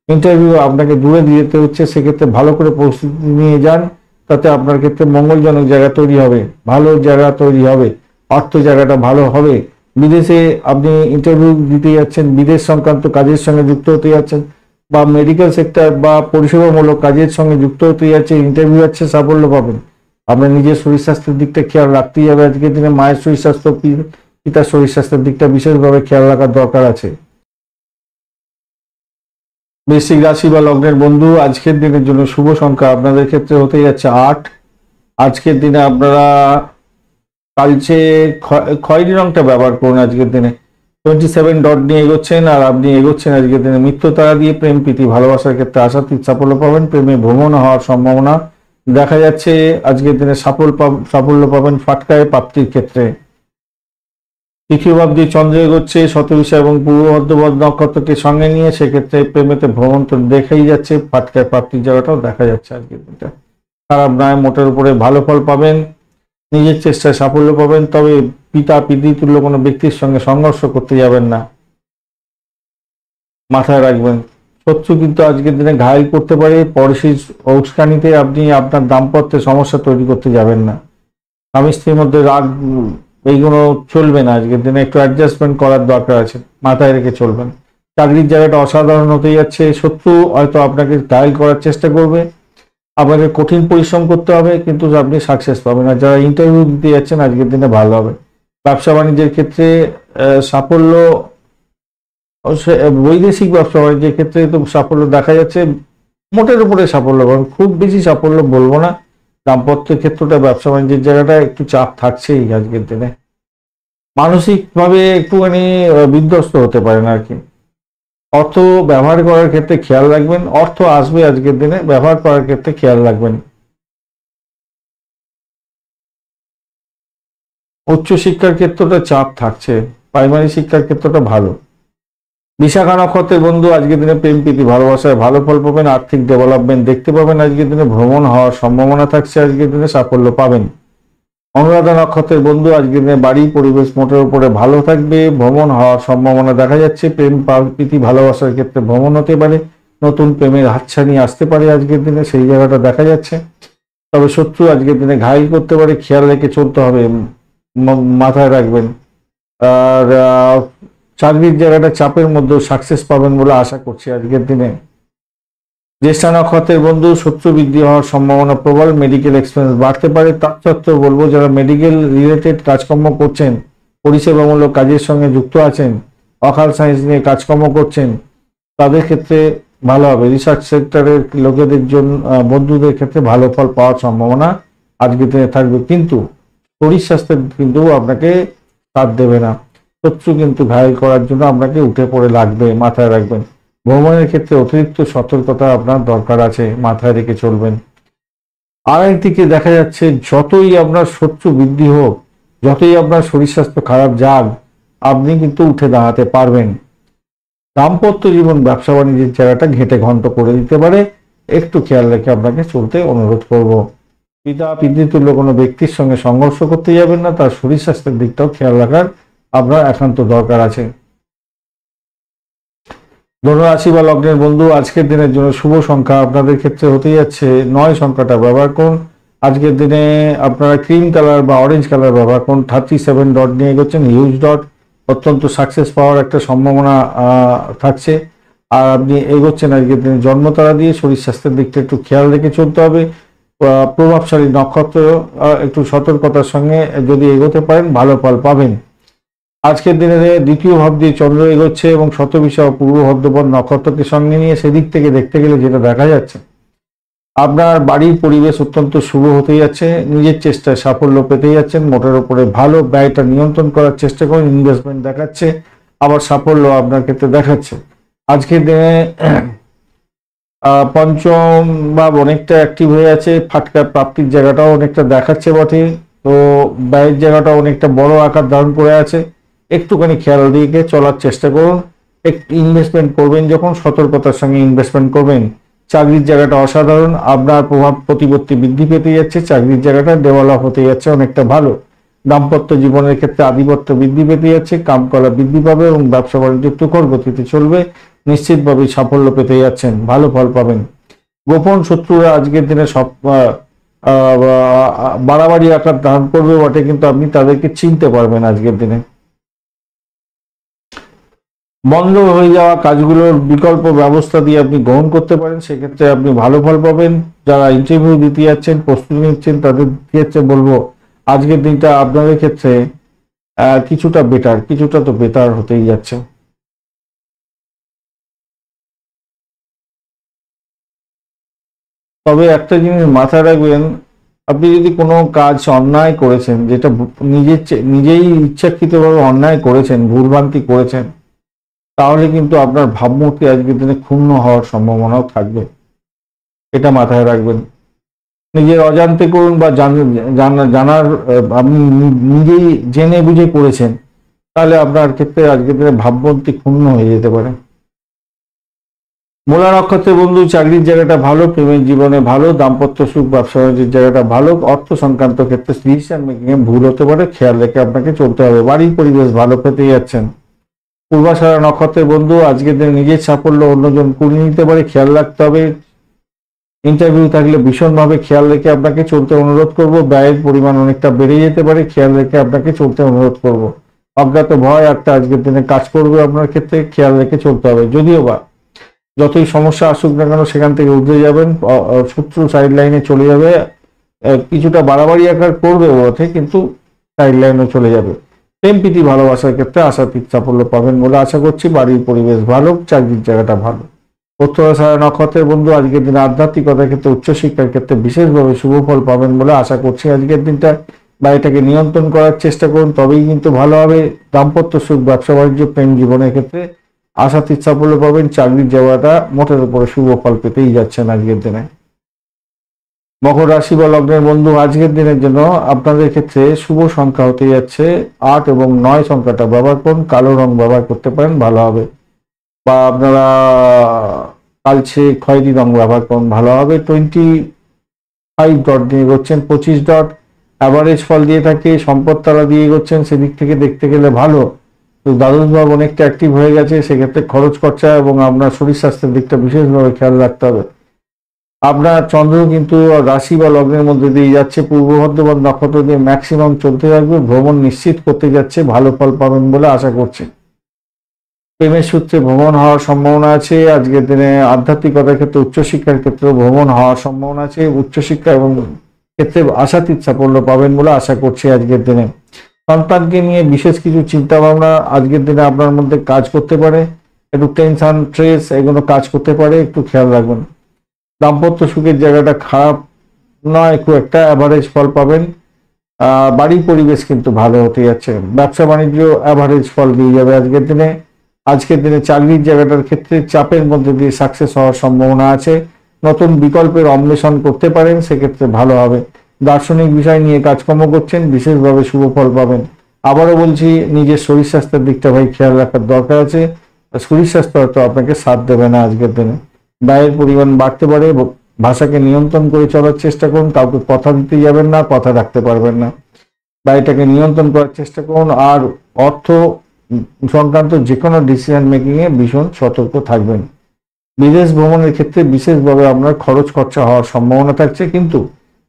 ইন্টারভিউ আপনাকে দূরে দিয়ে যেতে হচ্ছে, সেক্ষেত্রে ভালো করে প্রস্তুতি নিয়ে যান, তাতে আপনার ক্ষেত্রে মঙ্গলজনক জায়গা তৈরি হবে, ভালো জায়গা তৈরি হবে, অর্থ জায়গাটা ভালো হবে। বিদেশে আপনি ইন্টারভিউ দিতে যাচ্ছেন, বিদেশ সংক্রান্ত কাজের সঙ্গে যুক্ত হতে যাচ্ছেন, বা মেডিকেল সেক্টর বা পরিষেবামূলক কাজের সঙ্গে যুক্ত হতে যাচ্ছে, ইন্টারভিউ আছে, সাফল্য পাবেন। আপনার নিজের শরীর স্বাস্থ্যের দিকটা খেয়াল রাখতেই হবে। আজকের দিনে মায়ের শরীর স্বাস্থ্য, পিতার শরীর স্বাস্থ্যের দিকটা বিশেষভাবে খেয়াল রাখার দরকার আছে। বৃশ্চিক রাশি বা লগ্নের বন্ধু, আজকের দিনের জন্য শুভ সংখ্যা আপনাদের ক্ষেত্রে হতে যাচ্ছে 8। আজকের দিনে আপনারা কালচে খয়েরি রংটা ব্যবহার করুন। আজকের দিনে 27 ডট নিয়ে এগোচ্ছেন, আর আপনি এগোচ্ছেন আজকের দিনে মিত্রতারা দিয়ে। প্রেম প্রীতি ভালোবাসার ক্ষেত্রে আশাতীত সাফল্য পাবেন। প্রেমে ভ্রমণ হওয়ার সম্ভাবনা দেখা যাচ্ছে। আজকের দিনে সাফল্য পাবেন ফাটকায় প্রাপ্তির ক্ষেত্রে। তৃতীয়ভাব দিয়ে চন্দ্র এগোচ্ছে শতবিশা এবং পূর্ব ভদ্রপদ নক্ষত্রকে সঙ্গে নিয়ে, সেক্ষেত্রে প্রেমেতে ভ্রমণ তো দেখাই যাচ্ছে, ফাটকায় প্রাপ্তির জায়গাটাও দেখা যাচ্ছে। আজকের দিনটা খারাপ নয়, মোটের উপরে ভালো ফল পাবেন, নিজের চেষ্টায় সাফল্য পাবেন, তবে পিতা পিতৃতুল্য কোনো ব্যক্তির সঙ্গে সংঘর্ষ করতে যাবেন না, মাথায় রাখবেন। শত্রু কিন্তু আজকের দিনে ঘায়েল করতে পারে। পড়শির উস্কানিতে আপনি আপনার দাম্পত্যে সমস্যা তৈরি করতে যাবেন না। স্বামী স্ত্রীর মধ্যে রাগ এইগুলো চলবে না। আজকের দিনে একটু অ্যাডজাস্টমেন্ট করার দরকার আছে, মাথায় রেখে চলবেন। চাকরির জায়গাটা অসাধারণ হতে যাচ্ছে। শত্রু হয়তো আপনাকে ঘায়েল করার চেষ্টা করবে, আপনাকে কঠিন পরিশ্রম করতে হবে, কিন্তু আপনি সাকসেস পাবেন। আর যারা ইন্টারভিউ দিতে যাচ্ছেন, আজকের দিনে ভালো হবে। ব্যবসা বাণিজ্যের ক্ষেত্রে সাফল্য, বৈদেশিক ব্যবসা বাণিজ্যের ক্ষেত্রে তো সাফল্য দেখা যাচ্ছে, মোটের উপরে সাফল্য পাবেন, খুব বেশি সাফল্য বলবো না। দাম্পত্যের ক্ষেত্রটা, ব্যবসা বাণিজ্যের জায়গাটা একটু চাপ থাকছেই আজকের দিনে। মানসিকভাবে একটুখানি বিধ্বস্ত হতে পারেন আর কি। অর্থ ব্যবহার করার ক্ষেত্রে খেয়াল রাখবেন। অর্থ আসবে আজকের দিনে, ব্যবহার করার ক্ষেত্রে খেয়াল রাখবেন। উচ্চশিক্ষার ক্ষেত্রটা চাপ থাকছে, প্রাইমারি শিক্ষার ক্ষেত্রটা ভালো। বিশাখা নক্ষত্রের বন্ধু, আজকের দিনে প্রেম প্রীতি ভালোবাসায় ভালো ফল পাবেন, আর্থিক ডেভেলপমেন্ট দেখতে পাবেন। আজকের দিনে ভ্রমণ হওয়ার সম্ভাবনা থাকছে, আজকের দিনে সাফল্য পাবেন। অনুরাধা নক্ষত্রের বন্ধু, আজকের দিনে বাড়ি পরিবেশ মোটের উপরে ভালো থাকবে, ভ্রমণ হওয়ার সম্ভাবনা দেখা যাচ্ছে। প্রেম প্রীতি ভালোবাসার ক্ষেত্রে ভ্রমণ হতে পারে, নতুন প্রেমের হাতছানি আসতে পারে আজকের দিনে, সেই জায়গাটা দেখা যাচ্ছে। তবে শত্রু আজকের দিনে ঘায়েল করতে পারে, খেয়াল রেখে চলতে হবে, মাথায় রাখবেন। আর চাকরির জায়গাটা চাপের মধ্যেও সাকসেস পাবেন বলে আশা করছি আজকের দিনে। জ্যেষ্ঠা নক্ষত্রের বন্ধু, শত্রু বৃদ্ধি হওয়ার সম্ভাবনা প্রবল, মেডিকেল এক্সপেন্স বাড়তে পারে। তার সত্ত্বেও বলবো, যারা মেডিকেল রিলেটেড কাজকর্ম করছেন, পরিষেবামূলক কাজের সঙ্গে যুক্ত আছেন, অকাল সায়েন্স নিয়ে কাজকর্ম করছেন, তাদের ক্ষেত্রে ভালো হবে। রিসার্চ সেক্টরের লোকেদের জন্য, বন্ধুদের ক্ষেত্রে ভালো ফল পাওয়ার সম্ভাবনা আজকের দিনে থাকবে, কিন্তু শরীর স্বাস্থ্যের কিন্তু আপনাকে সাথ দেবে না। শত্রু কিন্তু ঘায়েল করার জন্য আপনাকে উঠে পড়ে লাগবে, মাথায় রাখবেন। ভ্রমণের ক্ষেত্রে অতিরিক্ত সতর্কতা আপনার দরকার আছে, মাথায় রেখে চলবেন। আর একদিকে দেখা যাচ্ছে, যতই আপনার শত্রু বৃদ্ধি হোক, যতই আপনার শরীর স্বাস্থ্য খারাপ যাক, আপনি কিন্তু উঠে দাঁড়াতে পারবেন। দাম্পত্য জীবন, ব্যবসা বাণিজ্যের জায়গাটা ঘেঁটে ঘন্ট করে দিতে পারে, একটু খেয়াল রেখে আপনাকে চলতে অনুরোধ করব। পিতা পিতৃতুল্য কোনো ব্যক্তির সঙ্গে সংঘর্ষ করতে যাবেন না, তার শরীর স্বাস্থ্যের দিকটাও খেয়াল রাখার আপনার একান্ত দরকার আছে। ধনুরাশি বা লগ্নের বন্ধু, আজকের দিনের জন্য শুভ সংখ্যা আপনাদের ক্ষেত্রে হতে যাচ্ছে 9 সংখ্যাটা ব্যবহার করুন। আজকের দিনে আপনারা ক্রিম কালার বা অরেঞ্জ কালার ব্যবহার করুন। 37 ডট নিয়ে এগোচ্ছেন, হিউজ ডট। অত্যন্ত সাকসেস পাওয়ার একটা সম্ভাবনা থাকছে। আর আপনি এগোচ্ছেন আজকের দিনে জন্মতারা দিয়ে। শরীর স্বাস্থ্যের দিকটা একটু খেয়াল রেখে চলতে হবে। প্রভাবশালী নক্ষত্র একটু সতর্কতার সঙ্গে যদি এগোতে পারেন ভালো ফল পাবেন। আজকের দিনে দ্বিতীয় ভাব দিয়ে চন্দ্র এগোচ্ছে এবং শতবিশা ও পূর্ব ভদ্রপদ নক্ষত্রকে সঙ্গে নিয়ে সেদিক থেকে দেখতে গেলে যেটা দেখা যাচ্ছে, আপনার বাড়ির পরিবেশ অত্যন্ত শুভ হতে যাচ্ছে। নিজের চেষ্টায় সাফল্য পেতে যাচ্ছেন। মোটের উপরে ভালো, ব্যয়টা নিয়ন্ত্রণ করার চেষ্টা করুন। ইনভেস্টমেন্ট দেখাচ্ছে, আবার সাফল্য আপনার ক্ষেত্রে দেখাচ্ছে। আজকের দিনে পঞ্চম ভাব অনেকটা অ্যাক্টিভ হয়ে আছে। ফাটকা প্রাপ্তির জায়গাটাও অনেকটা দেখাচ্ছে বটে। তো ব্যয়ের জায়গাটা অনেকটা বড় আকার ধারণ করে আছে। একটুখানি খেয়াল দিয়ে চলার চেষ্টা করুন। একটু ইনভেস্টমেন্ট করবেন যখন সতর্কতার সঙ্গে ইনভেস্টমেন্ট করবেন। চাকরির জায়গাটা অসাধারণ। আপনার প্রভাব প্রতিপত্তি বৃদ্ধি পেতে যাচ্ছে। চাকরির জায়গাটা ডেভেলপ হতে যাচ্ছে অনেকটা ভালো। দাম্পত্য জীবনের ক্ষেত্রে আধিপত্য বৃদ্ধি পেতে যাচ্ছে। কামকলা বৃদ্ধি পাবে এবং ব্যবসা বাণিজ্য তুখর গতিতে চলবে। নিশ্চিতভাবে সাফল্য পেতে যাচ্ছেন, ভালো ফল পাবেন। গোপন শত্রুরা আজকের দিনে সব বাড়াবাড়ি আকার ধারণ করবে বটে, কিন্তু আপনি তাদেরকে চিনতে পারবেন আজকের দিনে। বন্ধ হয়ে যাওয়া কাজগুলোর বিকল্প ব্যবস্থা দিয়ে আপনি গ্রহণ করতে পারেন, সেক্ষেত্রে আপনি ভালো ফল পাবেন। যারা ইন্টারভিউ দিতে যাচ্ছেন, প্রস্তুতি নিচ্ছেন, তাদের ক্ষেত্রে বলবো আজকের দিনটা আপনাদের ক্ষেত্রে কিছুটা বেটার, কিছুটা তো বেটার হতেই যাচ্ছে। তবে একটা জিনিস মাথায় রাখবেন, আপনি যদি কোনো কাজ অন্যায় করেছেন, যেটা নিজেই ইচ্ছাকৃতভাবে অন্যায় করেছেন, ভুলভ্রান্তি করেছেন, তাহলে কিন্তু আপনার ভাবমূর্তি আজকের দিনে ক্ষুণ্ণ হওয়ার সম্ভাবনাও থাকবে। এটা মাথায় রাখবেন। নিজের অজান্তে করুন বা জানার আপনি নিজেই জেনে বুঝে করেছেন, তাহলে আপনার ক্ষেত্রে আজকের দিনে ভাবমূর্তি ক্ষুণ্ণ হয়ে যেতে পারে। মূলা নক্ষত্রের বন্ধু, চাকরির জায়গাটা ভালো, প্রেমের জীবনে ভালো, দাম্পত্য সুখ, ব্যবসা বাণিজ্যের জায়গাটা ভালো। অর্থ সংক্রান্ত ক্ষেত্রে ডিসিশন মেকিং এ ভুল হতে পারে, খেয়াল রেখে আপনাকে চলতে হবে। বাড়ির পরিবেশ ভালো পেতে যাচ্ছেন। পূর্বাষাঢ়া নক্ষত্রের বন্ধু, আজকের দিনে নিজের সাফল্য অন্যজন কুড়িয়ে নিতে পারে, খেয়াল রাখতে হবে। ইন্টারভিউ থাকলে ভীষণভাবে খেয়াল রেখে আপনাকে চলতে অনুরোধ করব। ব্যয়ের পরিমাণ অনেকটা বেড়ে যেতে পারে, খেয়াল রেখে আপনাকে চলতে অনুরোধ করব। অজ্ঞাত ভয় একটা আজকের দিনে কাজ করবে আপনার ক্ষেত্রে, খেয়াল রেখে চলতে হবে। যদিও বা যতই সমস্যা আসুক না কেন সেখান থেকে উঠে যাবেন। শত্রু সাইড লাইনে চলে যাবে, কিছুটা বাড়াবাড়ি আকার করবে বটে, কিন্তু সাইড লাইনে চলে যাবে। প্রেম প্রীতি ভালোবাসার ক্ষেত্রে আশাতীত সাফল্য পাবেন বলে আশা করছি। বাড়ির পরিবেশ ভালো, চাকরির জায়গাটা ভালো। উত্তরাষাঢ়া নক্ষত্রের বন্ধু, আজকের দিনে আধ্যাত্মিকতার ক্ষেত্রে, উচ্চশিক্ষার ক্ষেত্রে বিশেষভাবে শুভ ফল পাবেন বলে আশা করছি। আজকের দিনটা বাড়িটাকে নিয়ন্ত্রণ করার চেষ্টা করুন, তবেই কিন্তু ভালো হবে। দাম্পত্য সুখ, ব্যবসা বাণিজ্য, প্রেম জীবনের ক্ষেত্রে আশাতীত সাফল্য পাবেন। চাকরির জায়গাটা মোটের উপরে শুভ ফল পেতেই যাচ্ছেন আজকের দিনে। মকর রাশি বা লগ্নের বন্ধু, আজকের দিনের জন্য আপনাদের ক্ষেত্রে শুভ সংখ্যা হতে যাচ্ছে 8 এবং 9 সংখ্যাটা ব্যবহার করুন। কালো রং ব্যবহার করতে পারেন, ভালো হবে। বা আপনারা কালচে খয়েরি রং ব্যবহার করুন, ভালো হবে। 25 ডট দিয়ে এগোচ্ছেন, 25 ডট অ্যাভারেজ ফল দিয়ে থাকে। সম্পদ তারা দিয়ে এগোচ্ছেন, সেদিক থেকে দেখতে গেলে ভালো। তো দ্বাদশ ভাব অনেকটা অ্যাক্টিভ হয়ে গেছে, সেক্ষেত্রে খরচ খরচা এবং আপনার শরীর স্বাস্থ্যের দিকটা বিশেষভাবে খেয়াল রাখতে হবে। আপনার চন্দ্র কিন্তু রাশি বা লগ্নের মধ্যে দিয়ে যাচ্ছে, পূর্ব ভদ্রপদ নক্ষত্র দিয়ে ম্যাক্সিমাম চলতে থাকবে। ভ্রমণ নিশ্চিত করতে যাচ্ছে, ভালো ফল পাবেন বলে আশা করছি। প্রেমের সূত্রে ভ্রমণ হওয়ার সম্ভাবনা আছে আজকের দিনে। আধ্যাত্মিকতার ক্ষেত্রে, উচ্চশিক্ষার ক্ষেত্রে ভ্রমণ হওয়ার সম্ভাবনা আছে। উচ্চশিক্ষা এবং ক্ষেত্রে আশাতীত সাফল্য পাবেন বলে আশা করছি আজকের দিনে। সন্তানকে নিয়ে বিশেষ কিছু চিন্তা ভাবনা আজকের দিনে আপনার মধ্যে কাজ করতে পারে। একটু টেনশন, স্ট্রেস এগুলো কাজ করতে পারে, একটু খেয়াল রাখবেন। দাম্পত্য সুখের জায়গাটা খারাপ নয়, খুব একটা অ্যাভারেজ ফল পাবেন। বাড়ির পরিবেশ কিন্তু ভালো হতে যাচ্ছে। ব্যবসা বাণিজ্য অ্যাভারেজ ফল দিয়ে যাবে আজকের দিনে। আজকের দিনে চাকরির জায়গাটার ক্ষেত্রে চাপের মধ্যে দিয়ে সাকসেস হওয়ার সম্ভাবনা আছে। নতুন বিকল্পের অন্বেষণ করতে পারেন, সেক্ষেত্রে ভালো হবে। দার্শনিক বিষয় নিয়ে কাজকর্ম করছেন, বিশেষভাবে শুভ ফল পাবেন। আবারও বলছি, নিজের শরীর স্বাস্থ্যের দিকটা ভাই খেয়াল রাখার দরকার আছে। শরীর স্বাস্থ্য হয়তো আপনাকে সাথ দেবে না আজকের দিনে। ব্যয়ের পরিমাণ বাড়তে পারে, ভাষাকে নিয়ন্ত্রণ করে চলার চেষ্টা করুন। কাউকে কথা দিতে যাবেন না, কথা রাখতে পারবেন না। ব্যয়টাকে নিয়ন্ত্রণ করার চেষ্টা করুন। আর অর্থ সংক্রান্ত যে কোনো ডিসিশন মেকিং এ ভীষণ সতর্ক থাকবেন। বিদেশ ভ্রমণের ক্ষেত্রে বিশেষভাবে আপনার খরচ খরচা হওয়ার সম্ভাবনা থাকছে, কিন্তু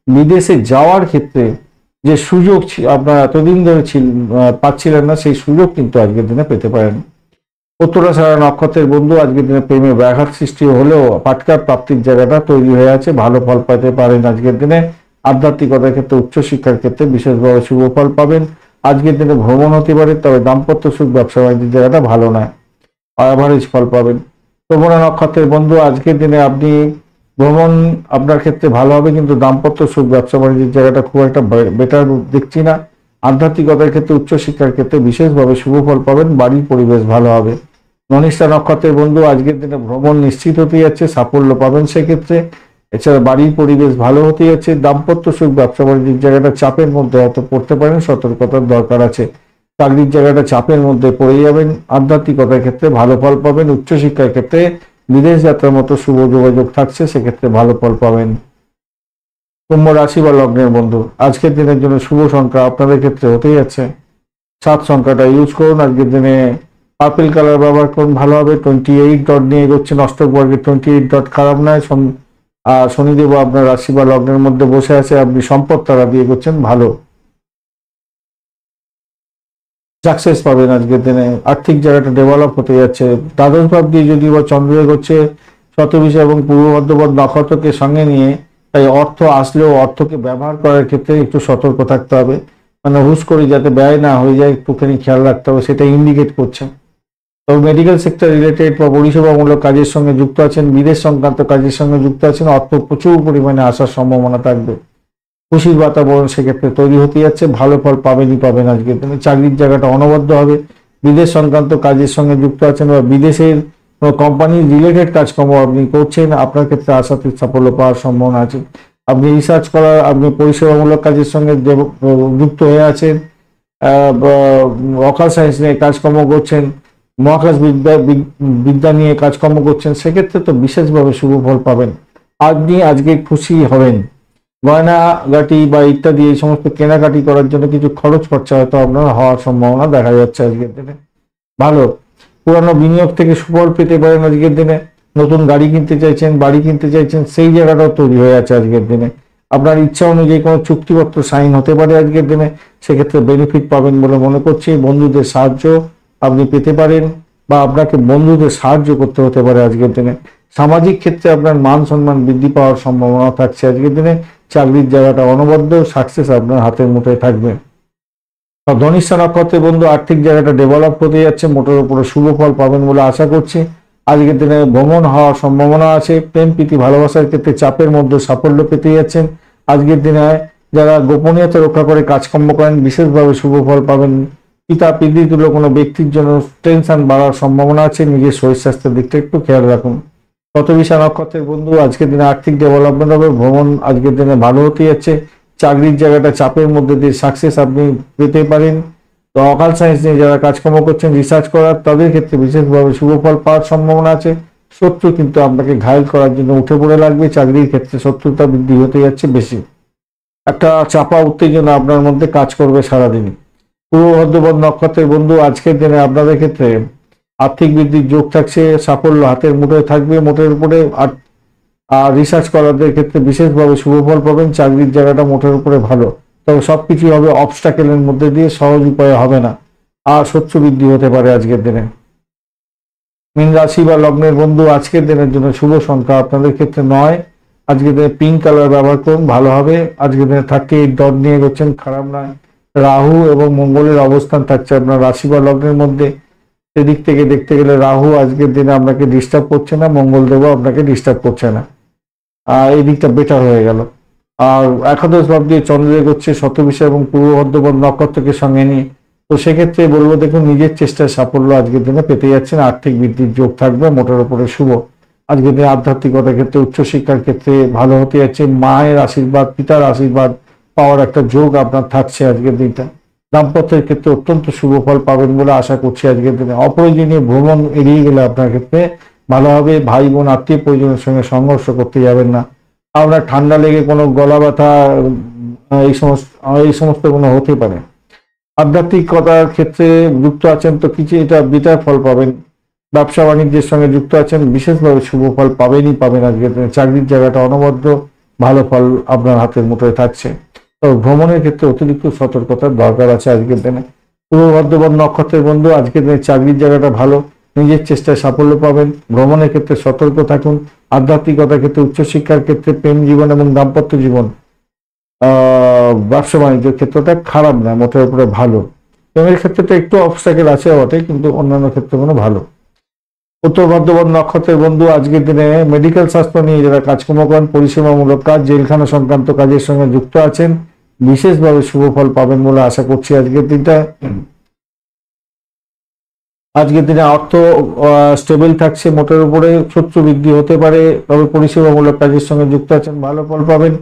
বিদেশে যাওয়ার ক্ষেত্রে যে সুযোগ আপনারা এতদিন ধরে পাচ্ছিলেন না, সেই সুযোগ কিন্তু আজকের দিনে পেতে পারেন। উত্তরাষাঢ়া নক্ষত্রের বন্ধু আজকের দিনে প্রেমে ব্যাঘাত সৃষ্টি হলেও পাটকার প্রাপ্তির জায়গাটা তৈরি হয়ে আছে, ভালো ফল পেতে পারেন আজকের দিনে। আধ্যাত্মিকতার ক্ষেত্রে, উচ্চশিক্ষার ক্ষেত্রে বিশেষভাবে শুভ ফল পাবেন। আজকের দিনে ভ্রমণ হতে পারে, তবে দাম্পত্য সুখ, ব্যবসা বাণিজ্যের জায়গাটা ভালো নয়, অ্যাভারেজ ফল পাবেন। শ্রবণা নক্ষত্রের বন্ধু আজকের দিনে আপনি ভ্রমণ আপনার ক্ষেত্রে ভালো হবে, কিন্তু দাম্পত্য সুখ, ব্যবসা বাণিজ্যের জায়গাটা খুব একটা বেটার দেখছি না। আধ্যাত্মিকতার ক্ষেত্রে, উচ্চশিক্ষার ক্ষেত্রে বিশেষভাবে শুভ ফল পাবেন, বাড়ির পরিবেশ ভালো হবে। ধনিষ্ঠা নক্ষত্রের বন্ধু আজকের দিনে ভ্রমণ নিশ্চিত হতে যাচ্ছে, সাফল্য পাবেন সেক্ষেত্রে। এছাড়া বাড়ির পরিবেশ ভালো হতে যাচ্ছে। দাম্পত্য সুখ, ব্যবসা বাণিজ্যের জায়গাটা চাপের মধ্যে হয়তো পড়তে পারেন, সতর্কতার দরকার আছে। চাকরির জায়গাটা চাপের মধ্যে পড়ে যাবেন। আধ্যাত্মিকতার ক্ষেত্রে ভালো ফল পাবেন। উচ্চশিক্ষার ক্ষেত্রে বিদেশ যাত্রার মতো শুভ যোগাযোগ থাকছে, সেক্ষেত্রে ভালো ফল পাবেন। কুম্ভ রাশি বা লগ্নের বন্ধু আজকের দিনের জন্য শুভ সংখ্যা আপনাদের ক্ষেত্রে হতে যাচ্ছে 7 সংখ্যাটা ইউজ করুন। আজকের দিনে পার্পল কালার ব্যবহার করুন, ভালো হবে। 28 ডট নিয়ে এগোচ্ছেন, অষ্টক বর্গের 28 ডট খারাপ নয়। শনিদেব আপনার রাশি বা লগ্নের মধ্যে বসে আছে, আপনি সম্পদ তারা দিয়ে এগোচ্ছেন, ভালো সাকসেস পাবেন আজকের দিনে। আর্থিক জায়গাটা ডেভেলপ হতে যাচ্ছে। দ্বাদশ ভাব দিয়ে যদি বা চন্দ্র এগোচ্ছে শতবিষা এবং পূর্ব ভদ্রপদ নক্ষত্রকে সঙ্গে নিয়ে, তাই অর্থ আসলেও অর্থকে ব্যবহার করার ক্ষেত্রে একটু সতর্ক থাকতে হবে, মানে হুশ করে যাতে ব্যয় না হয়ে যায় একটুখানি খেয়াল রাখতে হবে, সেটা ইন্ডিকেট করছে। তবে মেডিকেল সেক্টর রিলেটেড বা পরিষেবামূলক কাজের সঙ্গে যুক্ত আছেন, বিদেশ সংক্রান্ত কাজের সঙ্গে যুক্ত আছেন, অর্থ প্রচুর পরিমাণে আসার সম্ভাবনা থাকবে। খুশির বাতাবরণ সেক্ষেত্রে তৈরি হতে যাচ্ছে, ভালো ফল পাবেনই পাবেন আজকের দিনে। চাকরির জায়গাটা অনবদ্য হবে। বিদেশ সংক্রান্ত কাজের সঙ্গে যুক্ত আছেন বা বিদেশের কোনো কোম্পানি রিলেটেড কাজকর্ম আপনি করছেন, আপনার ক্ষেত্রে আশাতীত সাফল্য পাওয়ার সম্ভাবনা আছে। আপনি রিসার্চ করার, আপনি পরিষেবামূলক কাজের সঙ্গে যুক্ত হয়ে আছেন, অকাল সায়েন্স নিয়ে কাজকর্ম করছেন, মহাকাশ বিদ্যা নিয়ে কাজকর্ম করছেন, সেক্ষেত্রে তো বিশেষভাবে শুভ ফল পাবেন। আপনি আজকে খুশি হবেন। গয়নাগাটি বা ইত্যাদি এই সমস্ত কেনাকাটি করার জন্য কিছু খরচ খরচা হয়তো আপনার হওয়ার সম্ভাবনা দেখা যাচ্ছে আজকের দিনে, ভালো। পুরানো বিনিয়োগ থেকে সুফল পেতে পারেন আজকের দিনে। নতুন গাড়ি কিনতে চাইছেন, বাড়ি কিনতে চাইছেন, সেই জায়গাটাও তৈরি হয়ে আছে আজকের দিনে। আপনার ইচ্ছা অনুযায়ী কোনো চুক্তিপত্র সাইন হতে পারে আজকের দিনে, সেক্ষেত্রে বেনিফিট পাবেন বলে মনে করছি। বন্ধুদের সাহায্য আপনি পেতে পারেন বা আপনাকে বন্ধুদের সাহায্য করতে হতে পারে আজকের দিনে। সামাজিক ক্ষেত্রে আপনার মান সম্মান বৃদ্ধি পাওয়ার সম্ভাবনা থাকছে আজকের দিনে। চাকরির জায়গাটা অনবদ্য, সাকসেস আপনার হাতের মুঠোয় থাকবে। ধনিষ্ঠা নক্ষত্রের বন্ধু আর্থিক জায়গাটা ডেভেলপ হতে যাচ্ছে, মোটের উপরে শুভ ফল পাবেন বলে আশা করছি। আজকের দিনে ভ্রমণ হওয়ার সম্ভাবনা আছে। প্রেম প্রীতি ভালোবাসার ক্ষেত্রে চাপের মধ্যে সাফল্য পেতে যাচ্ছেন। আজকের দিনে যারা গোপনীয়তা রক্ষা করে কাজকর্ম করেন, বিশেষভাবে শুভ ফল পাবেন। পিতা পিতৃতুল্য কোনো ব্যক্তির জন্য টেনশন বাড়ার সম্ভাবনা আছে, নিজের শরীর স্বাস্থ্যের দিকটা একটু খেয়াল রাখুন। শতবিষা নক্ষত্রের বন্ধু আজকের দিনে আর্থিক ডেভেলপমেন্ট হবে, ভ্রমণ আজকের দিনে ভালো হতে যাচ্ছে। চাকরির জায়গাটা চাপের মধ্যে দিয়ে সাকসেস আপনি পেতে পারেন। তো অকাল সায়েন্স নিয়ে যারা কাজকর্ম করছেন, রিসার্চ করার, তাদের ক্ষেত্রে বিশেষভাবে শুভ ফল পাওয়ার সম্ভাবনা আছে। শত্রু কিন্তু আপনাকে ঘায়েল করার জন্য উঠে পড়ে লাগবে। চাকরির ক্ষেত্রে শত্রুতা বৃদ্ধি হতে যাচ্ছে বেশি, একটা চাপা উত্তেজনা আপনার মধ্যে কাজ করবে সারাদিন। পূর্ব ভদ্রপদ নক্ষত্রের বন্ধু আজকের দিনে আপনাদের ক্ষেত্রে আর্থিক বৃদ্ধির যোগ থাকছে, সাফল্য হাতের মুঠোয় থাকবে মোটের উপরে। আর রিসার্চ করারদের ক্ষেত্রে বিশেষভাবে শুভ ফল পাবেন। চাকরির জায়গাটা মোটের উপরে ভালো, তবে সবকিছু হবে অবস্টাকেলের মধ্যে দিয়ে, সহজ উপায়ে হবে না, আর শত্রু বৃদ্ধি হতে পারে আজকের দিনে। মীন রাশি বা লগ্নের বন্ধু আজকের দিনের জন্য শুভ সংখ্যা আপনাদের ক্ষেত্রে 9। আজকের দিনে পিঙ্ক কালার ব্যবহার করুন, ভালো হবে। আজকের দিনে 38 ডট নিয়ে গেছেন, খারাপ নয়। রাহু এবং মঙ্গলের অবস্থান থাকছে আপনার রাশি বা লগ্নের মধ্যে। সেদিক থেকে দেখতে গেলে রাহু আজকের দিনে আপনাকে ডিস্টার্ব করছে না, মঙ্গল দেবও আপনাকে ডিস্টার্ব করছে না, এই দিকটা বেটার হয়ে গেল। আর একাদশ ভাব দিয়ে চন্দ্র এগোচ্ছে শতবিষা এবং পূর্ব ভদ্রপদ নক্ষত্রকে সঙ্গে নিয়ে, তো সেক্ষেত্রে বলবো দেখুন নিজের চেষ্টায় সাফল্য আজকের দিনে পেতে যাচ্ছেন। আর্থিক বৃদ্ধির যোগ থাকবে, মোটের উপরে শুভ। আজকের দিনে আধ্যাত্মিকতার ক্ষেত্রে, উচ্চশিক্ষার ক্ষেত্রে ভালো হতে যাচ্ছে। মায়ের আশীর্বাদ, পিতার আশীর্বাদ পাওয়ার একটা যোগ আপনার থাকছে আজকের দিনটা। দাম্পত্যের ক্ষেত্রে অত্যন্ত শুভ ফল পাবেন বলে আশা করছি আজকের দিনে। অপ্রয়োজনীয় ভ্রমণ এড়িয়ে গেলে আপনার ক্ষেত্রে ভালো হবে। ভাই বোন আত্মীয় পরিজনের সঙ্গে সংঘর্ষ করতে যাবেন না। আপনার ঠান্ডা লেগে কোনো গলা ব্যথা এই সমস্ত কোনো হতে পারে। আধ্যাত্মিকতার ক্ষেত্রে যুক্ত আছেন তো কিছু এটা বিটার ফল পাবেন। ব্যবসা বাণিজ্যের সঙ্গে যুক্ত আছেন, বিশেষভাবে শুভ ফল পাবেনই পাবেন আজকের দিনে। চাকরির জায়গাটা অনবদ্য, ভালো ফল আপনার হাতের মুঠোয় থাকছে। তো তবে ভ্রমণের ক্ষেত্রে অতিরিক্ত সতর্কতার দরকার আছে আজকের দিনে। পূর্ব বর্ধমান নক্ষত্রের বন্ধু, আজকের দিনে চাকরির জায়গাটা ভালো, নিজের চেষ্টায় সাফল্য পাবেন। ভ্রমণের ক্ষেত্রে সতর্ক থাকুন। আধ্যাত্মিকতার ক্ষেত্রে, উচ্চশিক্ষার ক্ষেত্রে, প্রেম জীবন এবং দাম্পত্য জীবন, ব্যবসা বাণিজ্যের ক্ষেত্রটা খারাপ না, মোটের উপরে ভালো। প্রেমের ক্ষেত্রে একটু অবস্টাকেল আছে বটে, কিন্তু অন্যান্য ক্ষেত্রে কোনো ভালো। উত্তর বর্ধমান নক্ষত্রের বন্ধু, আজকের দিনে মেডিকেল স্বাস্থ্য নিয়ে যারা কাজকর্ম করেন, পরিষেবামূলক কাজ, জেলখানা সংক্রান্ত কাজের সঙ্গে যুক্ত আছেন, বিশেষভাবে শুভ ফল পাবেন বলে আশা করছি আজকের দিনটা। আজকের দিনে অর্থ স্টেবল থাকছে, মোটের উপরে শত্রু বৃদ্ধি হতে পারে, তবে পরিষেবামূলক কাজের সঙ্গে যুক্ত আছেন, ভালো ফল পাবেন।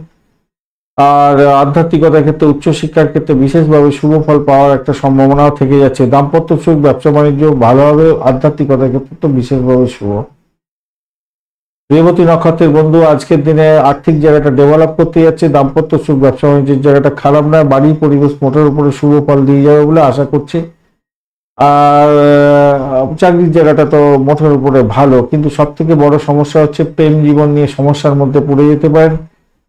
আর আধ্যাত্মিকতার ক্ষেত্রে, উচ্চশিক্ষার ক্ষেত্রে বিশেষভাবে শুভ ফল পাওয়ার একটা সম্ভাবনাও থেকে যাচ্ছে। দাম্পত্য সুখ, ব্যবসা বাণিজ্য ভালো হবে, আধ্যাত্মিকতার ক্ষেত্রে তো বিশেষভাবে শুভ। রেবতী নক্ষত্রের বন্ধু, আজকের দিনে আর্থিক জায়গাটা ডেভেলপ করতে যাচ্ছে, দাম্পত্য সুখ, ব্যবসা বাণিজ্যের জায়গাটা খারাপ নয়, বাড়ির পরিবেশ মোটের উপরে শুভ ফল দিয়ে যাবে বলে আশা করছি। আর চাকরির জায়গাটা তো মোটের উপরে ভালো, কিন্তু সব থেকে বড় সমস্যা হচ্ছে প্রেম জীবন নিয়ে সমস্যার মধ্যে পড়ে যেতে পারেন।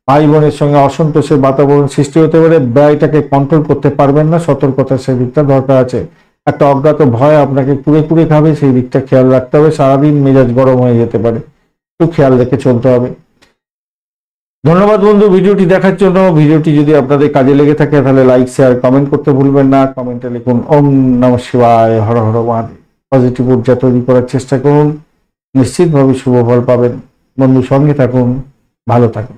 ভাই বোনের সঙ্গে অসন্তোষের বাতাবরণ সৃষ্টি হতে পারে, ব্যয়টাকে কন্ট্রোল করতে পারবেন না, সতর্কতার সেই দিকটা দরকার আছে। একটা অজ্ঞাত ভয় আপনাকে কুড়ে কুড়ে খাবে, সেই দিকটা খেয়াল রাখতে হবে। সারাদিন মেজাজ গরম হয়ে যেতে পারে, একটু খেয়াল রেখে চলতে হবে। ধন্যবাদ বন্ধু ভিডিওটি দেখার জন্য। ভিডিওটি যদি আপনাদের কাজে লেগে থাকে তাহলে লাইক, শেয়ার, কমেন্ট করতে ভুলবেন না। কমেন্টে লিখুন ওম নমঃ শিবায়, হর হর মহাদেব। পজিটিভ ঊর্জা তৈরি করার চেষ্টা করুন, নিশ্চিতভাবে শুভ ফল পাবেন। বন্ধু সঙ্গে থাকুন, ভালো থাকুন।